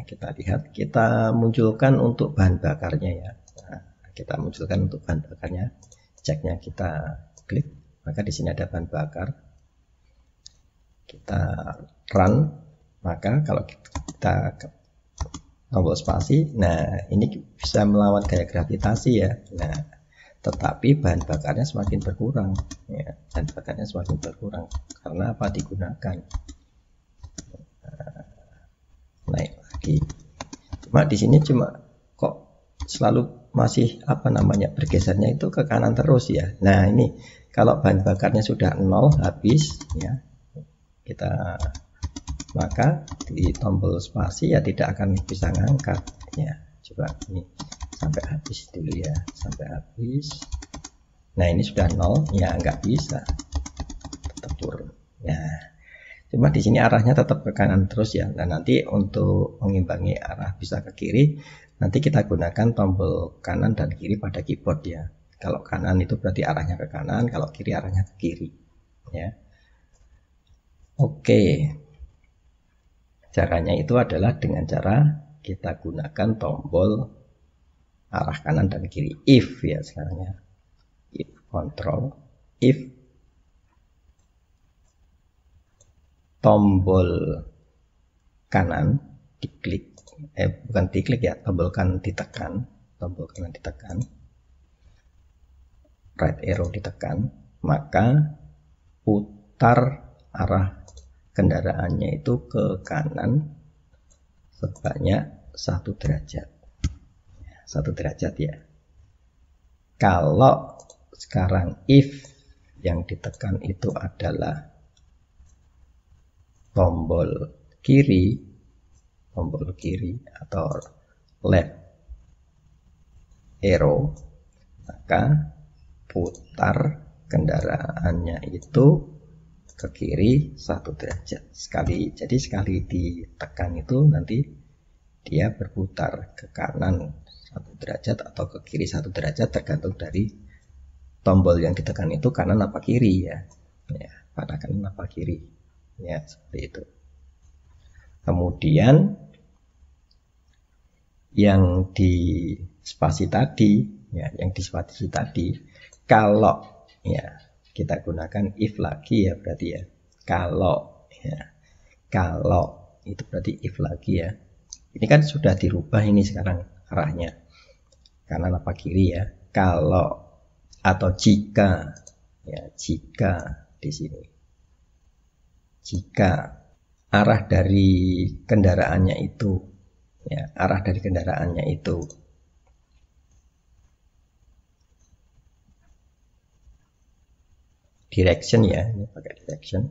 kita munculkan untuk bahan bakarnya ya. Kita munculkan untuk bahan bakarnya, ceknya kita klik, maka di sini ada bahan bakar. Kita run, maka kalau kita tombol spasi, nah ini bisa melawan gaya gravitasi ya. Nah, tetapi bahan bakarnya semakin berkurang, ya, bahan bakarnya semakin berkurang karena apa digunakan? Naik lagi. Cuma di sini kok selalu masih bergesernya itu ke kanan terus ya. Nah ini kalau bahan bakarnya sudah 0 habis ya, maka di tombol spasi ya tidak akan bisa ngangkat ya. Coba ini sampai habis dulu ya, sampai habis. Nah ini sudah 0 ya, nggak bisa, tetap turun ya. Cuma di sini arahnya tetap ke kanan terus ya. Nah nanti untuk mengimbangi arah bisa ke kiri, nanti kita gunakan tombol kanan dan kiri pada keyboard ya. Kalau kanan itu berarti arahnya ke kanan, kalau kiri arahnya ke kiri ya. Oke. Caranya itu adalah dengan cara kita gunakan tombol arah kanan dan kiri. If ya sekarang ya. If control. If tombol kanan diklik. Bukan diklik ya, tombol kanan ditekan. Tombol kanan ditekan. Right arrow ditekan. Maka putar arah kendaraannya itu ke kanan sebanyak 1 derajat. 1 derajat ya. Kalau sekarang if yang ditekan itu adalah tombol kiri atau left arrow, maka putar kendaraannya itu ke kiri 1 derajat sekali. Jadi sekali ditekan itu nanti dia berputar ke kanan 1 derajat atau ke kiri 1 derajat, tergantung dari tombol yang ditekan itu kanan apa kiri ya. Pada kanan apa kiri ya, seperti itu. Kemudian yang di spasi tadi ya, kalau ya kita gunakan if lagi ya, berarti ya kalau itu berarti if lagi ya. Ini kan sudah dirubah ini sekarang arahnya kanan apa kiri ya. Kalau atau jika ya, jika di sini, jika arah dari kendaraannya itu ya, direction ya, ini pakai direction.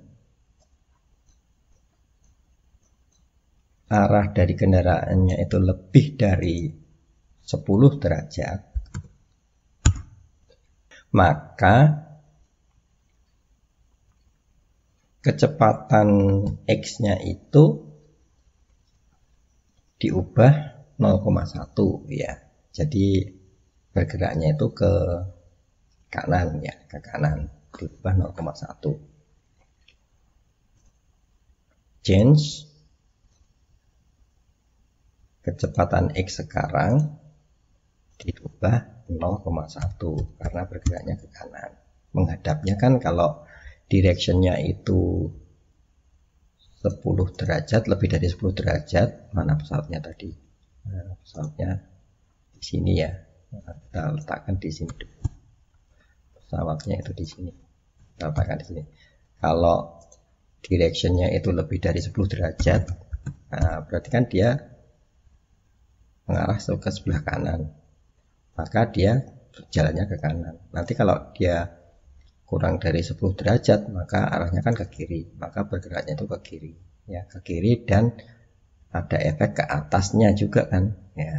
Arah dari kendaraannya itu lebih dari 10 derajat, maka kecepatan X-nya itu diubah 0,1 ya. Jadi bergeraknya itu ke kanan ya, ke kanan, diubah 0,1. Change kecepatan X sekarang diubah 0,1 karena bergeraknya ke kanan. Menghadapnya kan kalau directionnya itu 10 derajat, lebih dari 10 derajat, mana pesawatnya tadi? Nah, pesawatnya di sini ya. Nah, kita letakkan di sini dulu. Pesawatnya itu di sini. Kita letakkan di sini. Kalau directionnya itu lebih dari 10 derajat, nah, berarti kan dia mengarah ke sebelah kanan, maka dia jalannya ke kanan. Nanti kalau dia kurang dari 10 derajat, maka arahnya kan ke kiri, maka bergeraknya itu ke kiri ya, ke kiri, dan ada efek ke atasnya juga kan ya,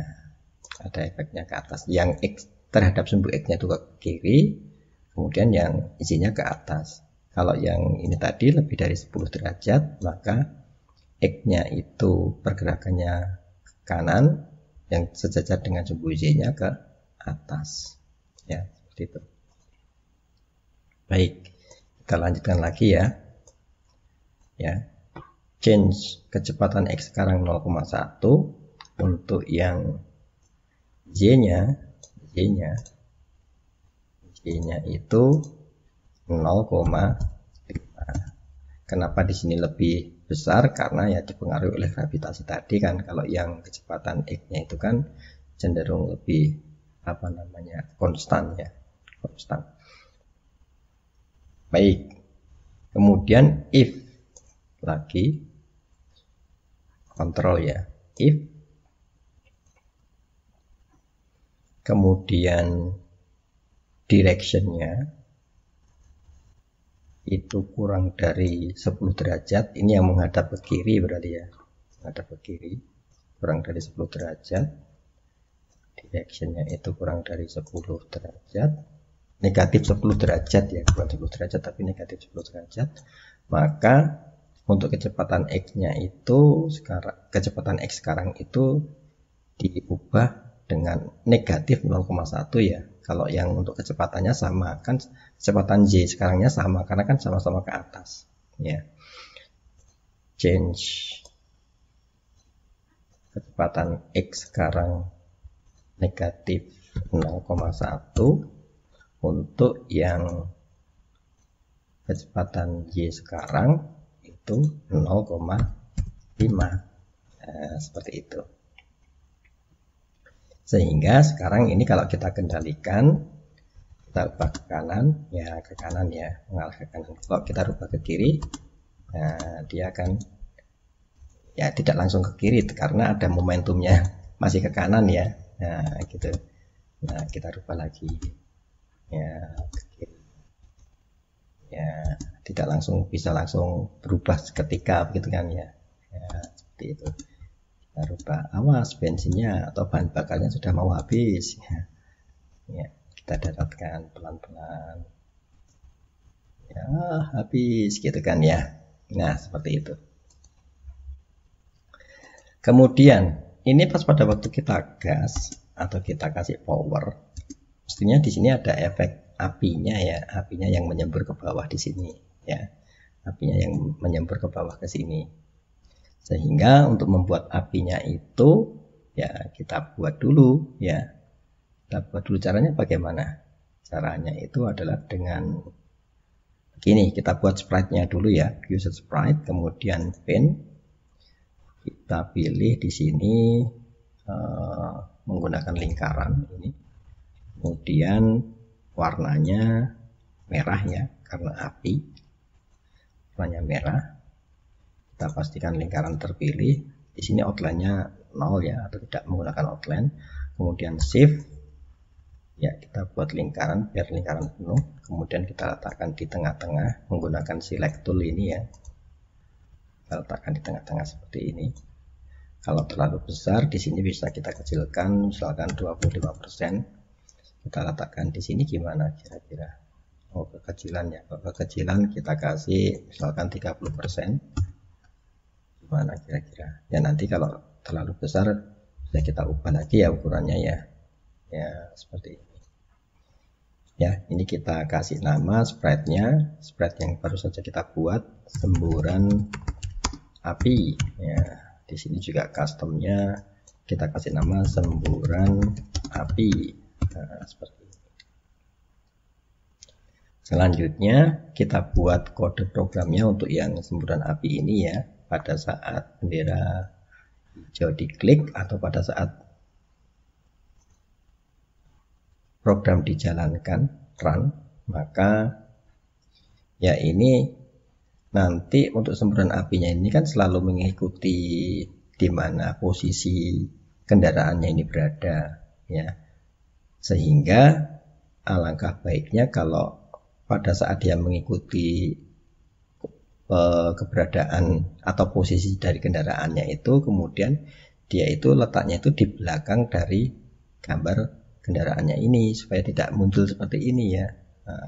ada efeknya ke atas. Yang X terhadap sumbu X nya itu ke kiri, kemudian yang isinya ke atas. Kalau yang ini tadi lebih dari 10 derajat, maka X nya itu pergerakannya ke kanan, yang sejajar dengan sumbu Y-nya ke atas ya, seperti itu. Baik, kita lanjutkan lagi ya. Change kecepatan X sekarang 0,1. Untuk yang Y-nya itu 0,5. Kenapa di sini lebih besar? Karena ya dipengaruhi oleh gravitasi tadi kan. Kalau yang kecepatan X-nya itu kan cenderung lebih konstan ya, konstan. Baik, kemudian if lagi kontrol ya, if kemudian directionnya itu kurang dari 10 derajat, ini yang menghadap ke kiri berarti ya, menghadap ke kiri, kurang dari 10 derajat, directionnya itu kurang dari 10 derajat, negatif 10 derajat ya, bukan 10 derajat tapi negatif 10 derajat, maka untuk kecepatan X nya itu sekarang, kecepatan X sekarang itu diubah dengan negatif 0,1 ya. Kalau yang untuk kecepatannya sama, kan kecepatan Y sekarangnya sama karena kan sama-sama ke atas ya. Change kecepatan X sekarang negatif 0,1, untuk yang kecepatan Y sekarang itu 0,5. Seperti itu. Sehingga sekarang ini kalau kita kendalikan, kita rubah ke kanan, ya ke kanan ya, mengarah ke kanan. Kalau kita rubah ke kiri, nah dia akan ya tidak langsung ke kiri karena ada momentumnya masih ke kanan ya. Nah gitu. Nah kita rubah lagi ya ke kiri. Ya tidak langsung bisa langsung berubah seketika begitu kan ya. Ya seperti itu. Kita rubah, awas bensinnya atau bahan bakarnya sudah mau habis ya. Ya kita daratkan pelan-pelan ya, habis gitu kan ya. Nah seperti itu. Kemudian ini pas pada waktu kita gas atau kita kasih power, mestinya di sini ada efek apinya ya, apinya yang menyembur ke bawah di sini ya, apinya yang menyembur ke bawah ke sini. Sehingga untuk membuat apinya itu ya kita buat dulu ya. Kita buat dulu, caranya bagaimana? Caranya itu adalah dengan begini, kita buat sprite-nya dulu ya, user sprite, kemudian pen, kita pilih di sini menggunakan lingkaran ini, kemudian warnanya merah ya, karena api, warnanya merah. Kita pastikan lingkaran terpilih. Di sini outline-nya 0 ya, atau tidak menggunakan outline. Kemudian shift ya, kita buat lingkaran biar lingkaran penuh. Kemudian kita letakkan di tengah-tengah menggunakan select tool ini ya. Kita letakkan di tengah-tengah seperti ini. Kalau terlalu besar di sini bisa kita kecilkan, misalkan 25%. Kita letakkan di sini gimana kira-kira? Oh, kekecilan ya. Kalau kekecilan kita kasih misalkan 30%. Mana kira-kira ya, nanti kalau terlalu besar bisa kita ubah lagi ya ukurannya ya. Ya seperti ini ya. Ini kita kasih nama sprite-nya, sprite yang baru saja kita buat, semburan api ya. Di sini juga customnya kita kasih nama semburan api. Nah, seperti ini. Selanjutnya kita buat kode programnya untuk yang semburan api ini ya. Pada saat bendera hijau diklik atau pada saat program dijalankan run, maka ya ini nanti untuk semburan apinya ini kan selalu mengikuti di mana posisi kendaraannya ini berada ya. Sehingga alangkah baiknya kalau pada saat dia mengikuti keberadaan atau posisi dari kendaraannya itu, kemudian dia itu letaknya itu di belakang dari gambar kendaraannya ini supaya tidak muncul seperti ini ya,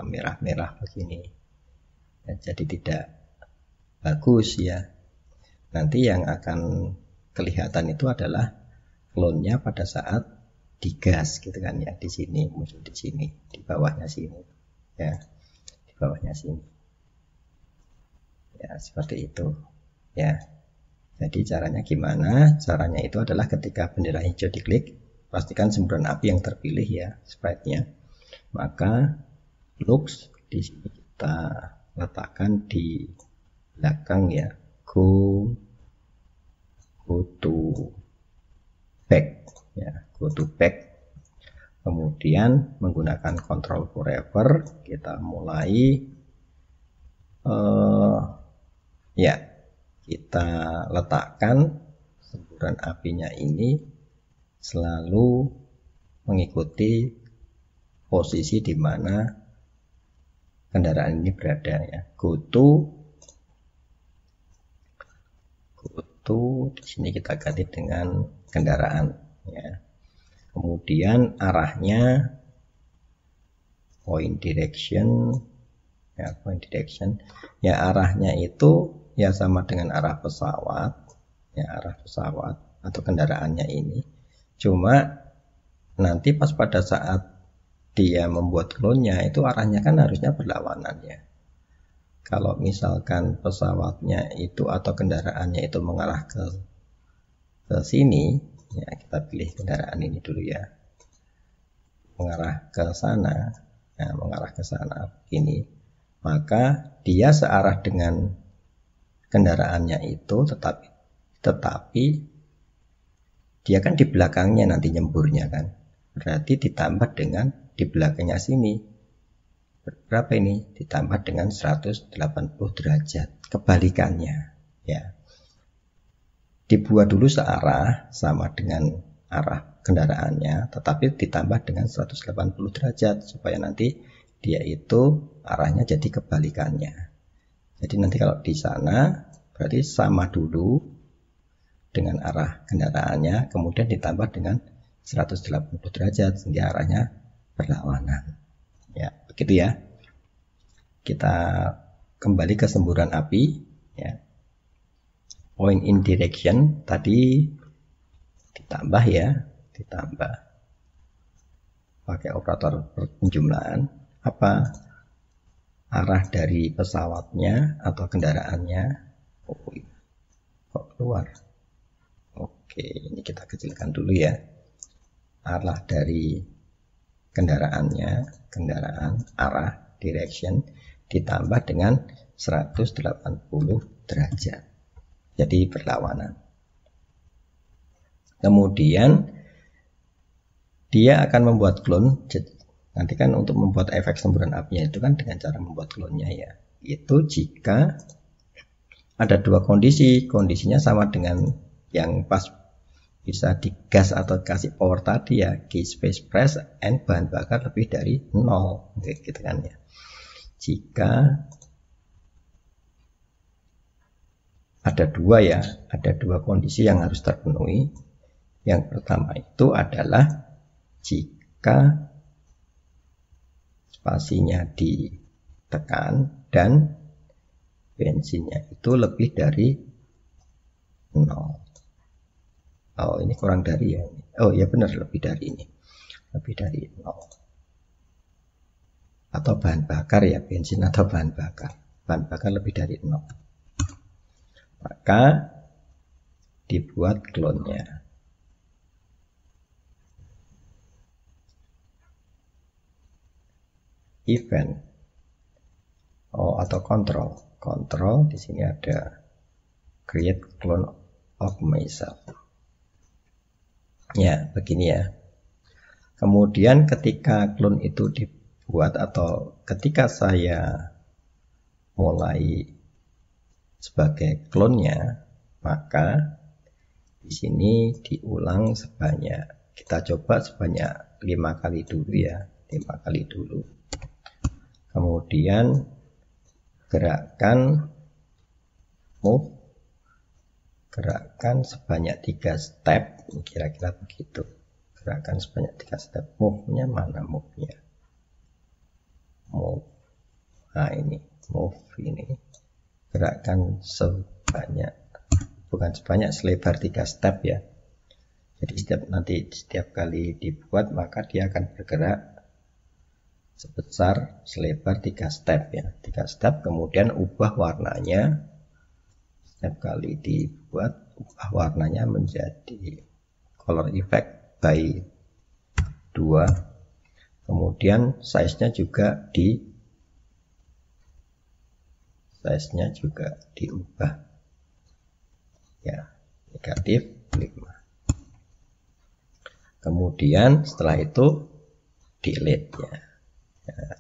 merah-merah begini ya, jadi tidak bagus ya. Nanti yang akan kelihatan itu adalah clone-nya pada saat digas gitu kan ya, di sini muncul, di sini di bawahnya sini ya, di bawahnya sini ya, seperti itu ya. Jadi caranya gimana? Caranya itu adalah ketika bendera hijau diklik, pastikan semburan api yang terpilih ya, sprite-nya. Maka looks di sini kita letakkan di belakang ya, go to back ya, go to back. Kemudian menggunakan control forever kita mulai ya, kita letakkan semburan apinya ini selalu mengikuti posisi di mana kendaraan ini berada ya. Go to di sini kita ganti dengan kendaraan ya. Kemudian arahnya point direction ya, point direction ya, arahnya itu ya sama dengan arah pesawat ya, arah pesawat atau kendaraannya ini. Cuma nanti pas pada saat dia membuat clone-nya itu arahnya kan harusnya berlawanan ya. Kalau misalkan pesawatnya itu atau kendaraannya itu mengarah ke ke sini, ya kita pilih kendaraan ini dulu ya, mengarah ke sana, nah, mengarah ke sana begini, maka dia searah dengan kendaraannya itu, tetapi dia kan di belakangnya nanti nyemburnya kan, berarti ditambah dengan di belakangnya sini, berapa ini, ditambah dengan 180 derajat, kebalikannya ya. Dibuat dulu searah sama dengan arah kendaraannya, tetapi ditambah dengan 180 derajat supaya nanti dia itu arahnya jadi kebalikannya. Jadi nanti kalau di sana berarti sama dulu dengan arah kendaraannya, kemudian ditambah dengan 180 derajat sehingga arahnya berlawanan. Ya, begitu ya. Kita kembali ke semburan api ya. Point in direction tadi ditambah ya, ditambah pakai operator penjumlahan. Apa arah dari pesawatnya atau kendaraannya? Oh, kok keluar? Oke, ini kita kecilkan dulu ya. Arah dari kendaraannya, kendaraan, arah, direction, ditambah dengan 180 derajat. Jadi berlawanan. Kemudian dia akan membuat clone. Nanti kan untuk membuat efek semburan apinya itu kan dengan cara membuat clone-nya ya. Itu jika ada dua kondisi, kondisinya sama dengan yang pas bisa digas atau kasih power tadi ya, gauge space press and bahan bakar lebih dari 0, gitu kan ya. Jika ada dua kondisi yang harus terpenuhi. Yang pertama itu adalah jika spasinya ditekan dan bensinnya itu lebih dari 0. Oh, ini kurang dari ya. Oh ya benar, lebih dari ini. Lebih dari 0. Atau bahan bakar ya, bensin atau bahan bakar. Bahan bakar lebih dari 0. Maka dibuat clone-nya. Event atau control di sini ada create clone of myself. Ya, begini ya. Kemudian ketika clone itu dibuat atau ketika saya mulai sebagai clone-nya, maka di sini diulang sebanyak, kita coba sebanyak 5 kali dulu ya, 5 kali dulu. Kemudian gerakan move, gerakan sebanyak 3 step, kira-kira begitu. Gerakan sebanyak 3 step. Move-nya mana move-nya? Move. Nah ini, move ini. Gerakan selebar 3 step ya. Jadi setiap kali dibuat maka dia akan bergerak sebesar selebar 3 step ya. 3 step, kemudian ubah warnanya. Setiap kali dibuat ubah warnanya menjadi color effect by 2. Kemudian size-nya juga diubah ya, negatif 5. Kemudian setelah itu delete ya,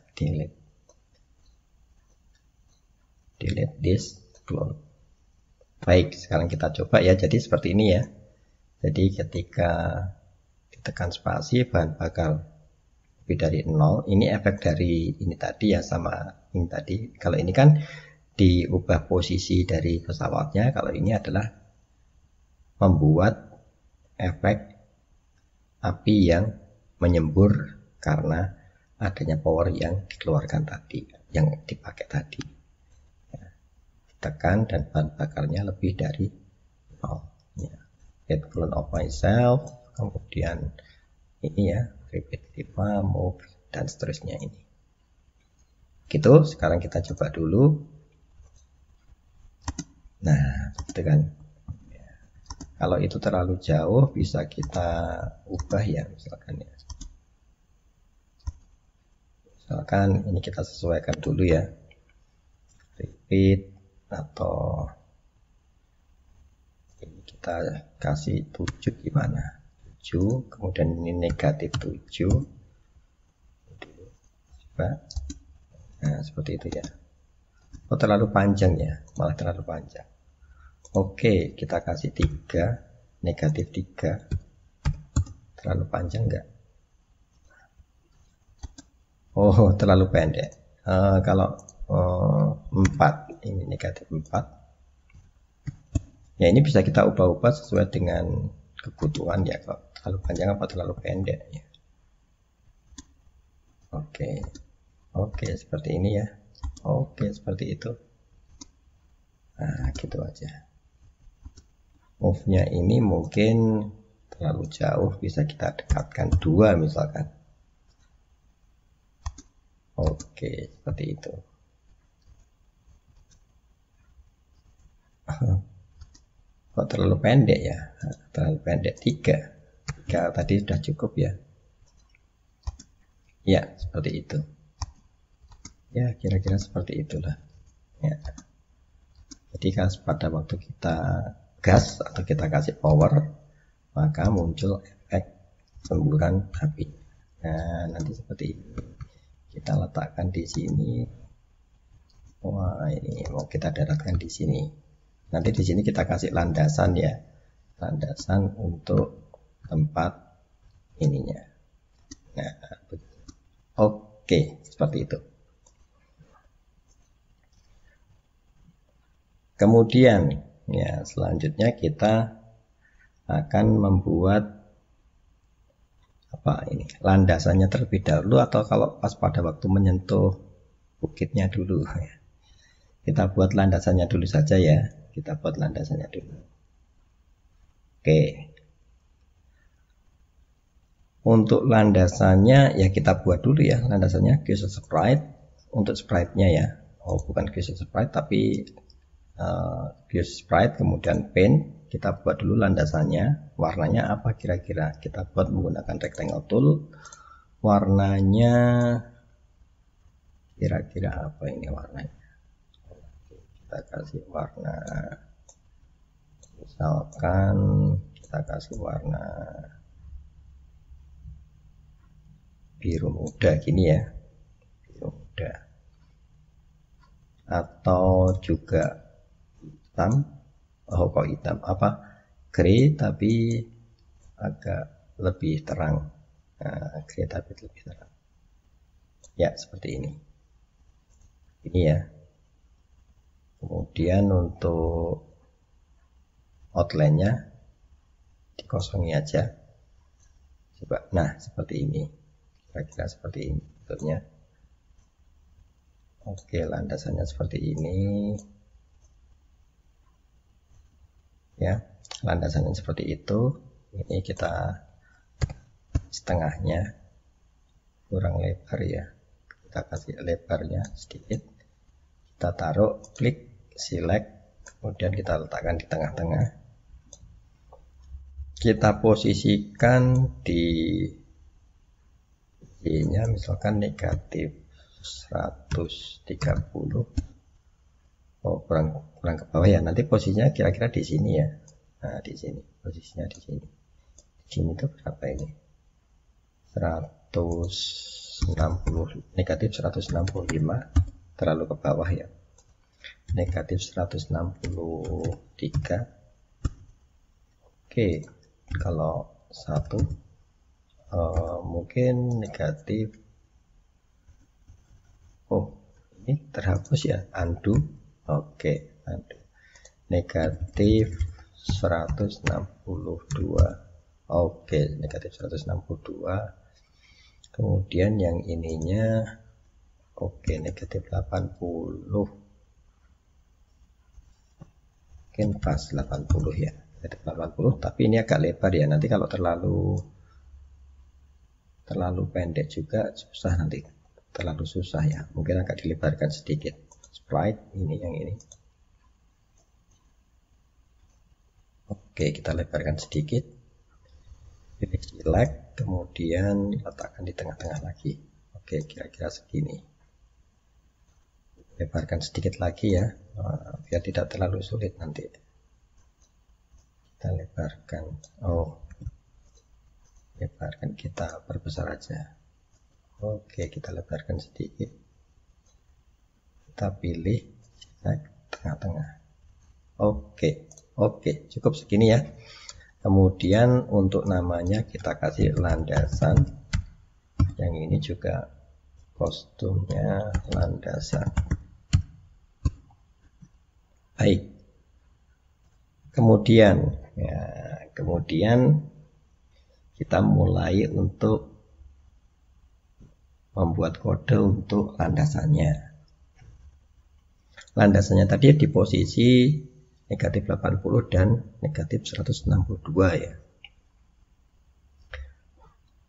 delete this clone. Baik, sekarang kita coba ya. Jadi seperti ini ya. Jadi ketika ditekan spasi, bahan bakar lebih dari 0, ini efek dari ini tadi ya, sama ini tadi. Kalau ini kan diubah posisi dari pesawatnya, kalau ini adalah membuat efek api yang menyembur karena adanya power yang dikeluarkan tadi, yang dipakai tadi. Ditekan dan bahan bakarnya lebih dari 0 ya. Get clone of myself, kemudian ini ya, repeat 5, move, dan seterusnya ini. Gitu, sekarang kita coba dulu. Nah, gitu kan. Kalau itu terlalu jauh bisa kita ubah ya, misalkan ya. Misalkan ini kita sesuaikan dulu ya, repeat, atau ini kita kasih 7 gimana, 7, kemudian ini negatif 7. Coba. Nah seperti itu ya. Oh terlalu panjang ya, malah terlalu panjang. Oke, kita kasih 3, negatif 3. Terlalu panjang enggak? Oh, terlalu pendek. Kalau 4, ini negatif 4. Ya ini bisa kita ubah-ubah sesuai dengan kebutuhan ya. Kalau terlalu panjang apa terlalu pendek ya. Oke, seperti ini ya. Oke, seperti itu. Nah, gitu aja. Move-nya ini mungkin terlalu jauh, bisa kita dekatkan 2 misalkan. Oke, seperti itu. Kok terlalu pendek ya? Terlalu pendek 3 tadi sudah cukup ya. Ya, seperti itu. Ya, kira-kira seperti itulah. Ya. Jadi pada waktu kita gas atau kita kasih power, maka muncul efek semburan api. Nah, nanti seperti ini. Kita letakkan di sini. Wah, ini mau kita daratkan di sini. Nanti di sini kita kasih landasan ya. Landasan untuk tempat ininya. Nah, oke, seperti itu. Kemudian ya selanjutnya kita akan membuat apa ini, landasannya terlebih dahulu, atau kalau pas pada waktu menyentuh bukitnya dulu ya. Kita buat landasannya dulu saja ya. Kita buat landasannya dulu. Oke. Untuk landasannya ya kita buat dulu ya landasannya, Gaussian sprite. Untuk sprite-nya ya. Oh, bukan Gaussian sprite tapi Gaussian sprite, kemudian paint. Kita buat dulu landasannya. Warnanya apa kira-kira? Kita buat menggunakan rectangle tool. Warnanya kira-kira apa ini warnanya? Kita kasih warna, misalkan kita kasih warna biru muda gini ya, biru muda, atau juga hitam. Oh kok hitam, apa grey tapi agak lebih terang. Nah, grey tapi lebih terang ya, seperti ini ya. Kemudian untuk outline-nya dikosongi aja. Coba, nah seperti ini, kira-kira seperti ini bentuknya. Oke, landasannya seperti ini ya, landasannya seperti itu. Ini kita setengahnya kurang lebar ya, kita kasih lebarnya sedikit, kita taruh, klik, select, kemudian kita letakkan di tengah-tengah. Kita posisikan di Y-nya misalkan negatif 130. Oh, kurang ke bawah ya. Nanti posisinya kira-kira di sini ya. Nah, di sini posisinya di sini. Di sini tuh berapa ini? 160, negatif 165, terlalu ke bawah ya. Negatif 163. Oke, kalau 1 mungkin negatif, oh ini terhapus ya, undo. Oke, undo. Negatif 162. Oke, negatif 162. Kemudian yang ininya oke, negatif 80. Mungkin pas 80 ya, negatif 80, tapi ini agak lebar ya. Nanti kalau terlalu pendek juga susah, nanti terlalu susah ya. Mungkin agak dilebarkan sedikit. Sprite ini, yang ini. Oke, kita lebarkan sedikit, pilih select, kemudian letakkan di tengah-tengah lagi. Oke, kira-kira segini. Lebarkan sedikit lagi ya, biar tidak terlalu sulit nanti. Kita lebarkan, lebarkan, kita perbesar aja. Oke, kita lebarkan sedikit. Kita pilih tengah-tengah. Oke, cukup segini ya. Kemudian untuk namanya kita kasih landasan. Yang ini juga kostumnya landasan. Baik. Kemudian kita mulai untuk membuat kode untuk landasannya. Landasannya tadi di posisi negatif 80 dan negatif 162 ya.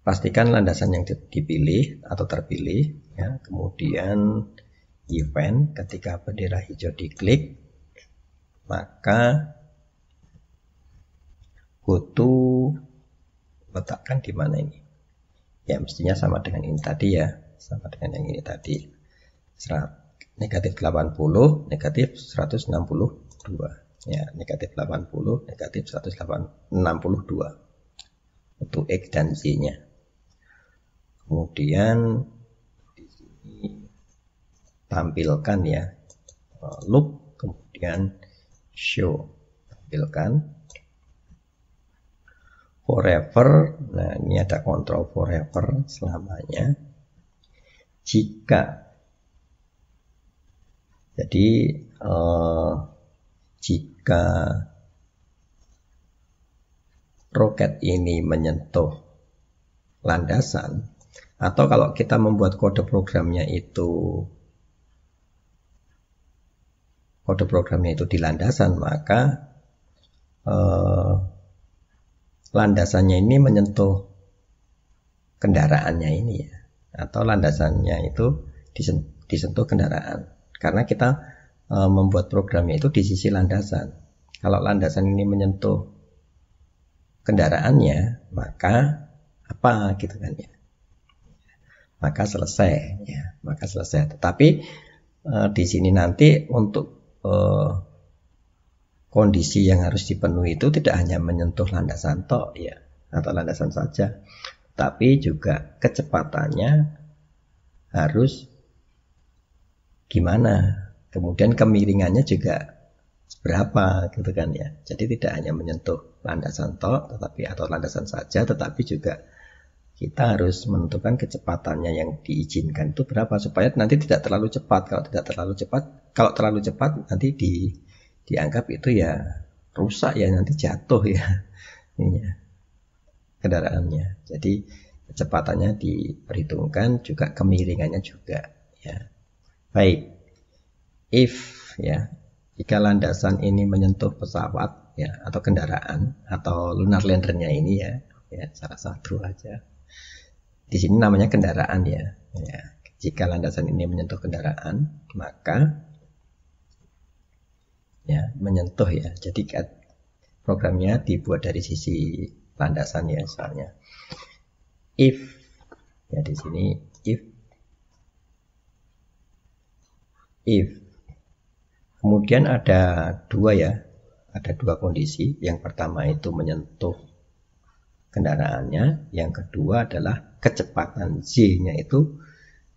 Pastikan landasan yang dipilih atau terpilih ya. Kemudian event, ketika bendera hijau diklik, maka goto letakkan di mana ini? Ya mestinya sama dengan ini tadi ya, sama dengan yang ini tadi. Negatif 80, negatif 162. Ya, negatif 80, negatif 162 untuk X dan Z-nya. Kemudian di sini tampilkan ya loop, kemudian show, tampilkan forever. Nah, ini ada kontrol forever, selamanya. Jika roket ini menyentuh landasan, atau kalau kita membuat kode programnya itu di landasan, maka landasannya ini menyentuh kendaraannya ini ya, atau landasannya itu disentuh kendaraan, karena kita membuat programnya itu di sisi landasan. Kalau landasan ini menyentuh kendaraannya, maka apa gitu kan ya, maka selesai ya, maka selesai. Tetapi di sini nanti untuk kondisi yang harus dipenuhi itu tidak hanya menyentuh landasan tok ya, atau landasan saja, tapi juga kecepatannya harus gimana, kemudian kemiringannya juga berapa gitu kan ya. Jadi tidak hanya menyentuh landasan tok atau landasan saja, tetapi juga kita harus menentukan kecepatannya yang diizinkan itu berapa, supaya nanti tidak terlalu cepat. Kalau terlalu cepat nanti dianggap itu ya rusak ya, nanti jatuh ya ini ya, kendaraannya. Jadi kecepatannya diperhitungkan, juga kemiringannya juga ya. Baik, if ya, jika landasan ini menyentuh pesawat ya, atau kendaraan atau lunar landernya ini ya salah satu aja. Di sini namanya kendaraan ya. Jika landasan ini menyentuh kendaraan, maka ya menyentuh ya. Jadi programnya dibuat dari sisi landasan ya, misalnya if ya, di sini if kemudian ada dua kondisi. Yang pertama itu menyentuh kendaraannya, yang kedua adalah kecepatan Z-nya itu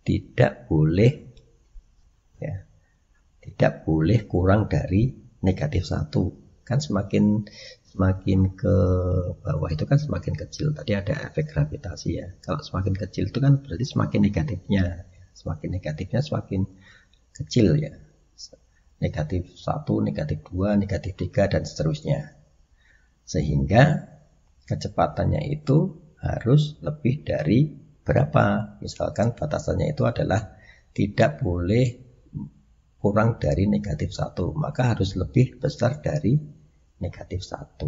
tidak boleh kurang dari negatif 1. Kan semakin ke bawah itu kan semakin kecil. Tadi ada efek gravitasi ya. Kalau semakin kecil itu kan berarti semakin negatifnya semakin kecil ya. Negatif 1, negatif 2, negatif 3 dan seterusnya. Sehingga kecepatannya itu harus lebih dari berapa? Misalkan batasannya itu adalah tidak boleh kurang dari negatif 1, maka harus lebih besar dari negatif 1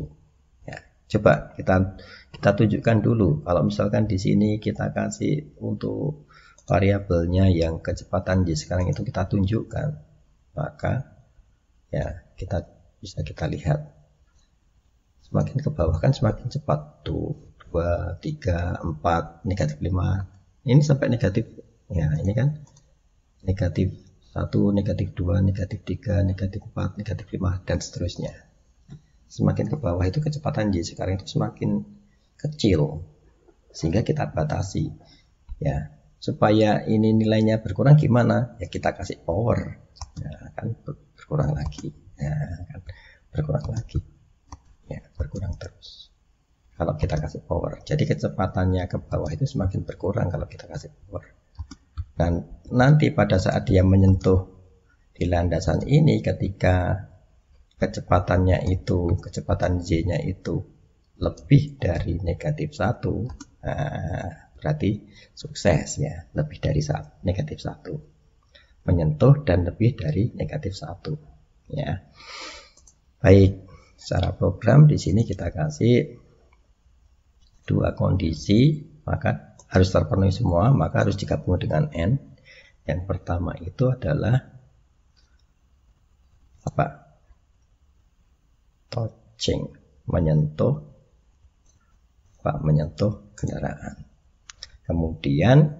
ya. Coba kita tunjukkan dulu. Kalau misalkan di sini kita kasih untuk variabelnya yang kecepatan Y sekarang itu kita tunjukkan, maka ya kita lihat Semakin ke bawah kan semakin cepat tuh. 2, 3, 4, negatif 5. Ini sampai negatif. Ya, ini kan negatif 1, negatif 2, negatif 3, negatif 4, negatif 5, dan seterusnya. Semakin ke bawah itu kecepatan Y sekarang itu semakin kecil. Sehingga kita batasi. Ya, supaya ini nilainya berkurang gimana? Ya kita kasih power. Ya, kan berkurang lagi. Ya, kan berkurang lagi. Ya, berkurang terus. Kalau kita kasih power. Jadi kecepatannya ke bawah itu semakin berkurang kalau kita kasih power. Dan nanti pada saat dia menyentuh di landasan ini, ketika kecepatannya itu, kecepatan Y-nya itu lebih dari negatif 1, nah, berarti sukses ya, lebih dari negatif 1. Menyentuh dan lebih dari negatif 1 ya. Baik, secara program di sini kita kasih dua kondisi, maka harus terpenuhi semua, maka harus digabung dengan N. Yang pertama itu adalah apa? Touching, menyentuh kendaraan. Kemudian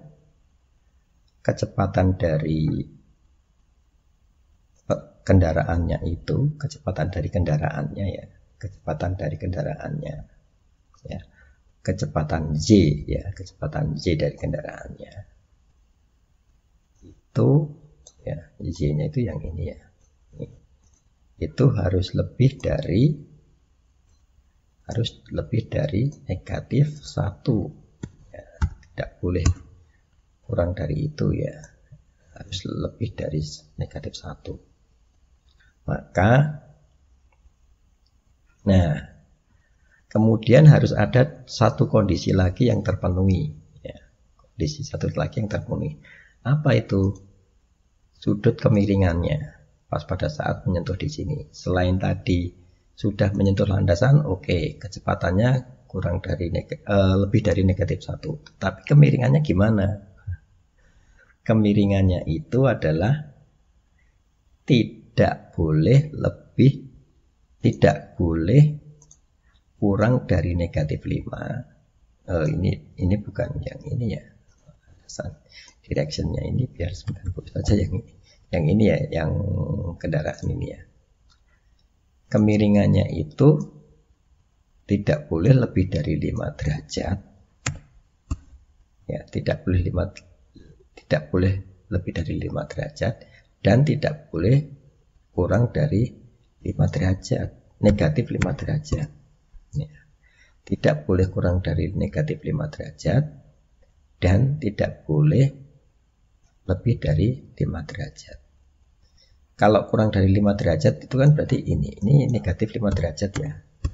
kecepatan dari kendaraannya itu, kecepatan dari kendaraannya ya, kecepatan dari kendaraannya ya, kecepatan Z ya, kecepatan Z dari kendaraannya itu ya, Z-nya itu yang ini ya, itu harus lebih dari negatif 1 ya, tidak boleh kurang dari itu ya, harus lebih dari negatif 1. Maka nah, kemudian harus ada satu kondisi lagi yang terpenuhi ya, kondisi satu lagi yang terpenuhi. Apa itu? Sudut kemiringannya pas pada saat menyentuh di sini. Selain tadi sudah menyentuh landasan, oke, kecepatannya kurang dari lebih dari negatif 1. Tapi kemiringannya gimana? Kemiringannya itu adalah tidak boleh kurang dari negatif 5. Ini bukan yang ini ya. Directionnya ini biar 90 saja yang ini. Yang ini ya, yang kendaraan ini ya. Kemiringannya itu tidak boleh lebih dari 5 derajat. Ya, tidak boleh lebih dari 5 derajat dan tidak boleh kurang dari 5 derajat, negatif 5 derajat. Ya. Tidak boleh kurang dari negatif 5 derajat dan tidak boleh lebih dari 5 derajat. Kalau kurang dari 5 derajat itu kan berarti ini negatif 5 derajat ya.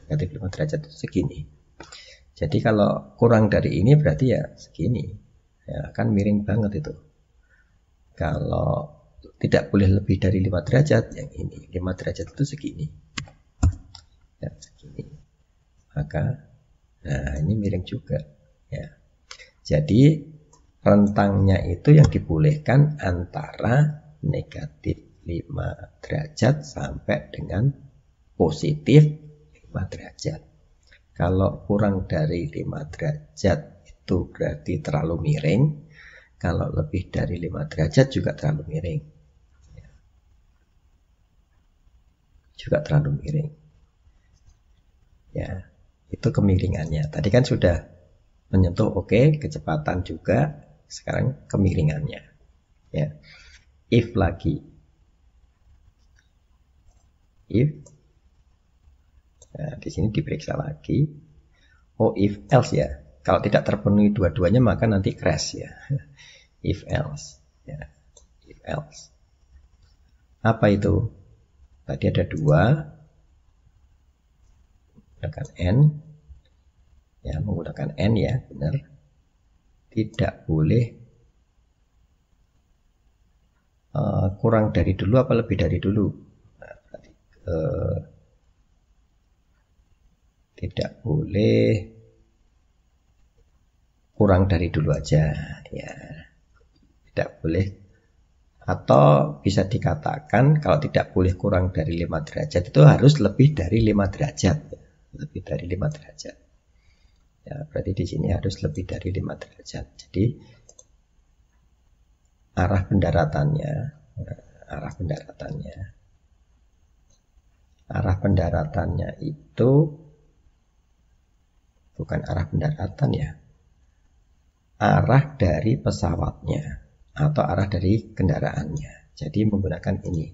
Negatif 5 derajat itu segini. Jadi kalau kurang dari ini berarti ya segini. Ya, kan miring banget itu. Kalau tidak boleh lebih dari 5 derajat, yang ini 5 derajat itu segini. Ya, segini. Maka nah ini miring juga ya. Jadi rentangnya itu yang dibolehkan antara negatif 5 derajat sampai dengan positif 5 derajat. Kalau kurang dari 5 derajat itu berarti terlalu miring. Kalau lebih dari 5 derajat juga terlalu miring. Juga terlalu miring. Ya, itu kemiringannya. Tadi kan sudah menyentuh oke, kecepatan juga, sekarang kemiringannya. Ya. If lagi. If. Nah, di sini diperiksa lagi. Oh, if else ya. Kalau tidak terpenuhi dua-duanya maka nanti crash ya. If else. Ya. If else. Apa itu? Tadi ada 2. Menggunakan N. Ya, menggunakan N ya, benar. Tidak boleh kurang dari dulu apa lebih dari dulu. Nah, berarti, tidak boleh kurang dari dulu aja ya, tidak boleh, atau bisa dikatakan kalau tidak boleh kurang dari 5 derajat itu harus lebih dari 5 derajat. lebih dari 5 derajat. Ya, berarti di sini harus lebih dari 5 derajat. Jadi arah pendaratannya, arah pendaratannya itu bukan arah pendaratan ya, arah dari pesawatnya atau arah dari kendaraannya. Jadi menggunakan ini.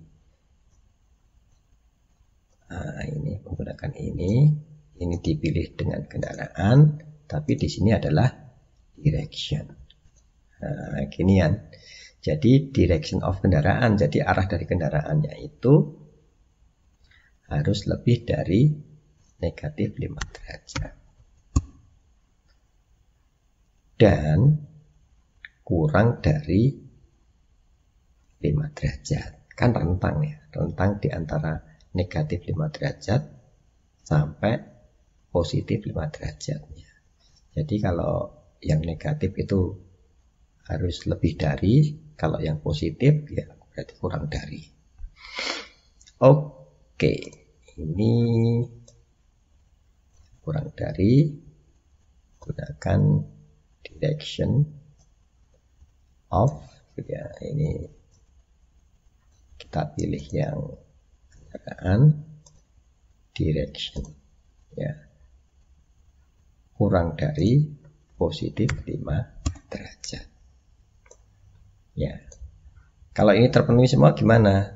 Nah, ini menggunakan ini dipilih dengan kendaraan, tapi di sini adalah direction. Nah, ginian. Jadi direction of kendaraan, jadi arah dari kendaraannya itu harus lebih dari negatif 5 derajat. Dan kurang dari 5 derajat. Kan rentang ya, rentang di antara negatif 5 derajat sampai positif 5 derajatnya. Jadi kalau yang negatif itu harus lebih dari, kalau yang positif ya berarti kurang dari. Oke, ini kurang dari, gunakan direction of, ya ini kita pilih yang kendaraan, direction ya, kurang dari positif 5 derajat ya. Kalau ini terpenuhi semua gimana?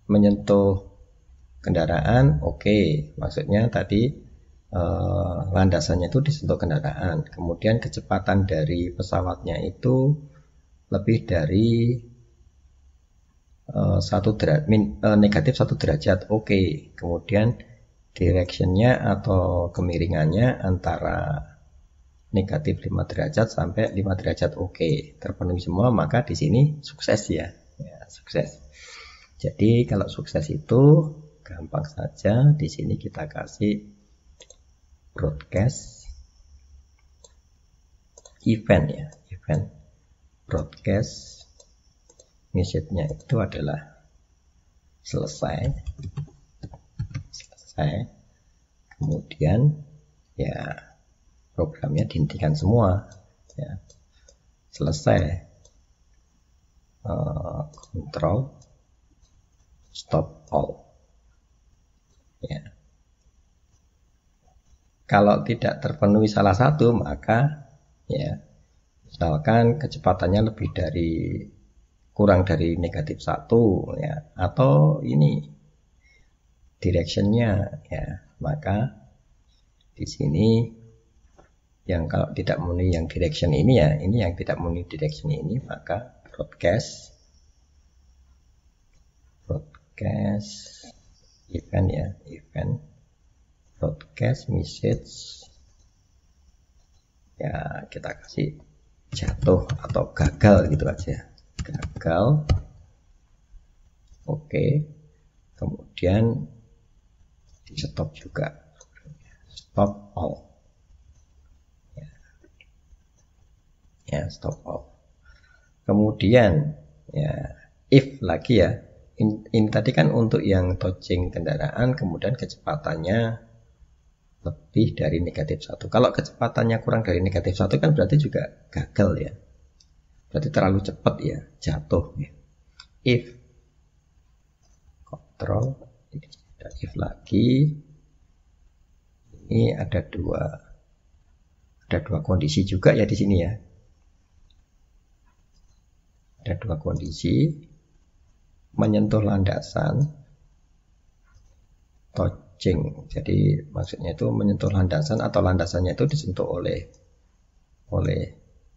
Menyentuh kendaraan, oke. Maksudnya tadi landasannya itu disentuh kendaraan, kemudian kecepatan dari pesawatnya itu lebih dari negatif 1 derajat, oke. Kemudian directionnya atau kemiringannya antara negatif 5 derajat sampai 5 derajat, oke. Terpenuhi semua, maka di sini sukses ya, sukses. Jadi kalau sukses itu gampang saja, di sini kita kasih broadcast event ya, event broadcast message-nya itu adalah selesai, kemudian ya programnya dihentikan semua ya, selesai, control stop all ya. Kalau tidak terpenuhi salah satu, maka ya misalkan kecepatannya lebih dari, kurang dari negatif 1 ya, atau ini directionnya ya, maka di sini yang kalau tidak memenuhi yang direction ini ya, ini yang tidak memenuhi direction ini, maka broadcast event ya, event broadcast message ya, kita kasih jatuh atau gagal gitu aja, gagal, oke. Kemudian di stop juga, stop all ya, stop all. Kemudian ya if lagi ya, ini tadi kan untuk yang touching kendaraan, kemudian kecepatannya lebih dari negatif 1. Kalau kecepatannya kurang dari negatif 1 kan berarti juga gagal ya, berarti terlalu cepat ya, jatuh ya. If control, if lagi, ini ada dua kondisi juga ya di sini ya, ada dua kondisi, menyentuh landasan, touching, jadi maksudnya itu menyentuh landasan atau landasannya itu disentuh oleh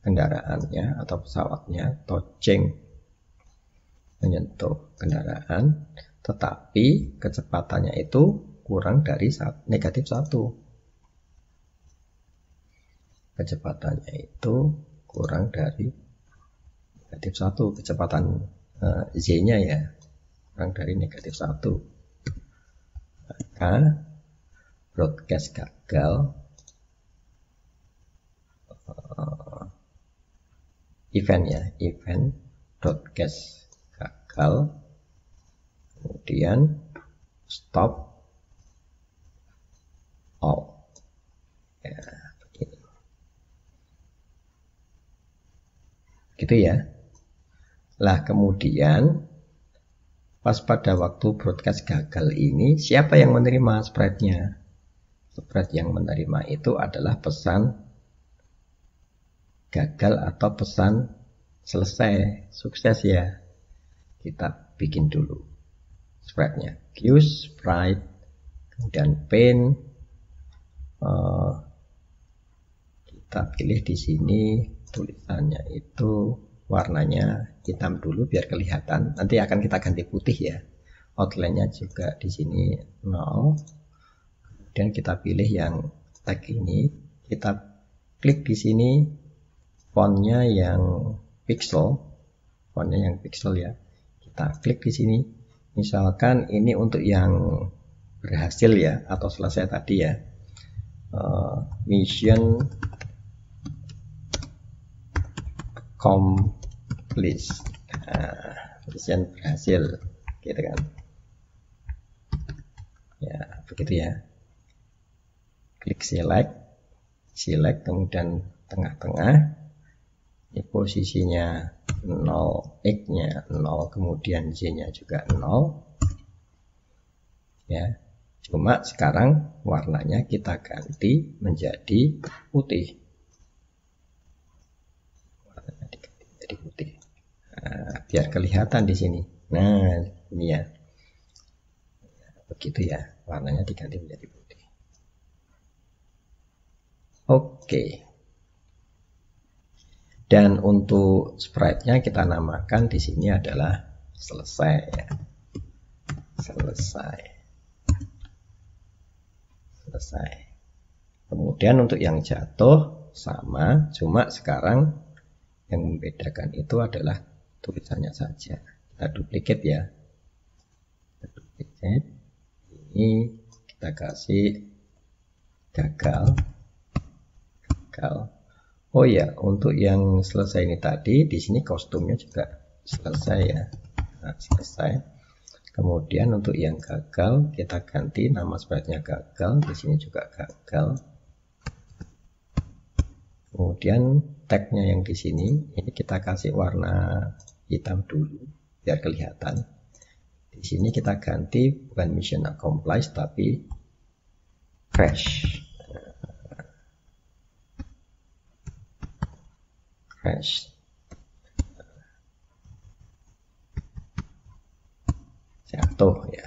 kendaraannya atau pesawatnya, touching, menyentuh kendaraan, tetapi kecepatannya itu kurang dari negatif 1. Kecepatannya itu kurang dari negatif 1, kecepatan Z-nya ya, kurang dari negatif 1. Maka broadcast gagal, event ya, event broadcast gagal, kemudian stop Ya, begini. Gitu ya. Lah kemudian pas pada waktu broadcast gagal ini, siapa yang menerima spreadnya? Spread yang menerima itu adalah pesan gagal atau pesan selesai, sukses ya. Kita bikin dulu spreadnya. Queue, sprite, kemudian paint. Kita pilih di sini tulisannya itu warnanya hitam dulu biar kelihatan. Nanti akan kita ganti putih ya. Outline-nya juga di sini 0. Kemudian kita pilih yang tag ini. Kita klik di sini fontnya yang pixel. Fontnya yang pixel ya. Kita klik di sini. Misalkan ini untuk yang berhasil ya atau selesai tadi ya. Mission complete. Mission berhasil gitu kan ya, begitu ya. Klik select kemudian tengah-tengah, ini posisinya 0, X nya 0, kemudian Y nya juga 0 ya. Cuma sekarang warnanya kita ganti menjadi putih. Warnanya diganti menjadi putih. Nah, biar kelihatan di sini. Nah, ini ya. Begitu ya, warnanya diganti menjadi putih. Oke. Dan untuk sprite-nya kita namakan di sini adalah selesai ya. Selesai. Kemudian untuk yang jatuh sama, cuma sekarang yang membedakan itu adalah tulisannya saja. Kita duplikat ya. Kita duplikat. Ini kita kasih gagal. Oh ya, untuk yang selesai ini tadi, di sini kostumnya juga selesai ya. Nah, selesai. Kemudian untuk yang gagal kita ganti nama sprite-nya gagal, di sini juga gagal. Kemudian tag-nya yang di sini ini kita kasih warna hitam dulu biar kelihatan. Di sini kita ganti bukan mission accomplished tapi crash. Jatuh ya,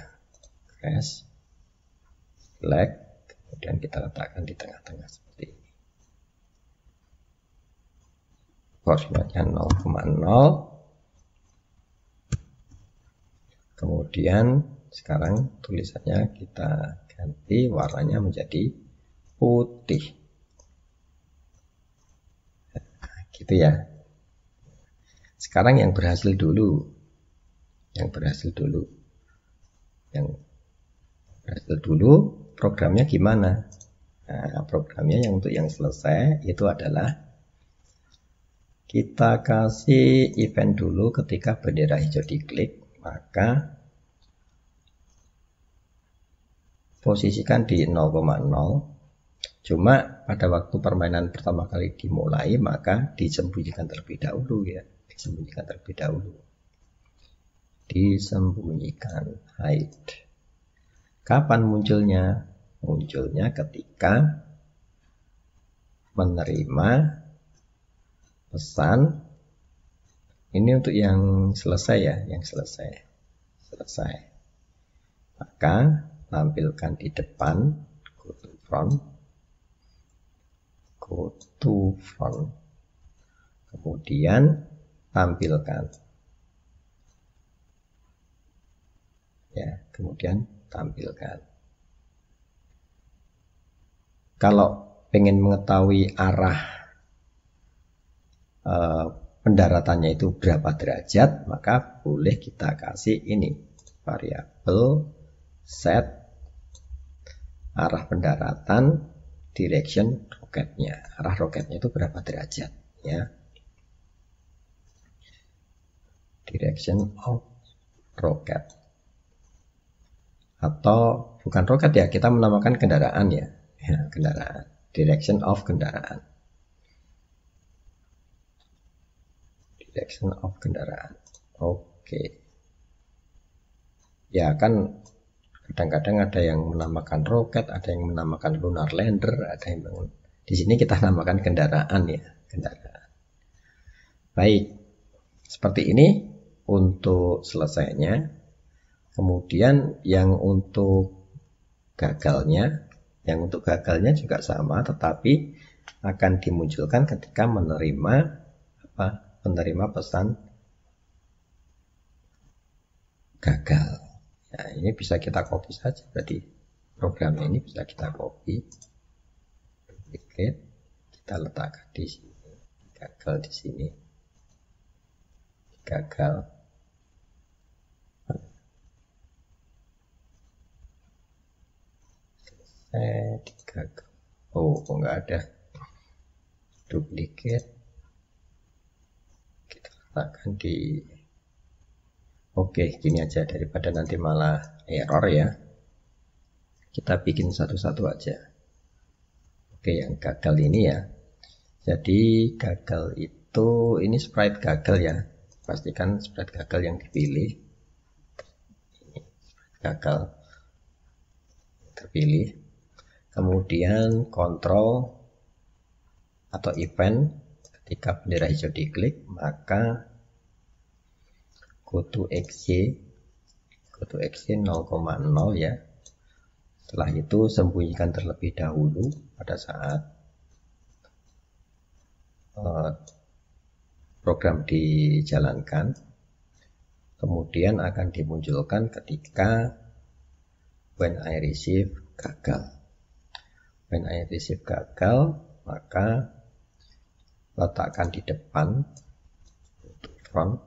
crash, select, kemudian kita letakkan di tengah-tengah seperti ini. Koordinatnya 0,0. Kemudian sekarang tulisannya kita ganti warnanya menjadi putih. Nah, gitu ya. Sekarang yang berhasil dulu. Yang berhasil dulu programnya gimana? Nah, programnya yang untuk yang selesai itu adalah kita kasih event dulu ketika bendera hijau diklik, maka posisikan di 0,0. Cuma pada waktu permainan pertama kali dimulai maka disembunyikan terlebih dahulu ya. Disembunyikan hide. Kapan munculnya? Munculnya ketika menerima pesan. Ini untuk yang selesai ya, yang selesai. Maka tampilkan di depan, go to front. Kemudian tampilkan ya, kalau pengen mengetahui arah pendaratannya itu berapa derajat, maka boleh kita kasih ini variabel set arah pendaratan direction roketnya. Arah roketnya itu berapa derajat ya. Direction of rocket. Atau bukan roket ya, kita menamakan kendaraan ya. Kendaraan. direction of kendaraan. Direction of kendaraan. Oke. Ya kan kadang-kadang ada yang menamakan roket, ada yang menamakan lunar lander, ada yang di sini kita namakan kendaraan ya, kendaraan. Baik. Seperti ini untuk selesainya. Kemudian yang untuk gagalnya juga sama, tetapi akan dimunculkan ketika menerima pesan gagal. Nah, ini bisa kita copy saja, berarti programnya ini bisa kita copy, duplicate, kita letakkan di sini, gagal di sini, gagal. Gagal. Oh, kok nggak ada, duplicate, kita letakkan di. Oke, gini aja daripada nanti malah error ya. Kita bikin satu-satu aja. Oke, yang gagal ini ya. Jadi gagal itu, ini sprite gagal ya. Pastikan sprite gagal yang dipilih. Ini sprite gagal terpilih. Kemudian kontrol atau event, ketika bendera hijau diklik, maka go to xy 0,0 ya. Setelah itu sembunyikan terlebih dahulu pada saat program dijalankan. Kemudian akan dimunculkan ketika when I receive gagal. When I receive gagal, maka letakkan di depan front,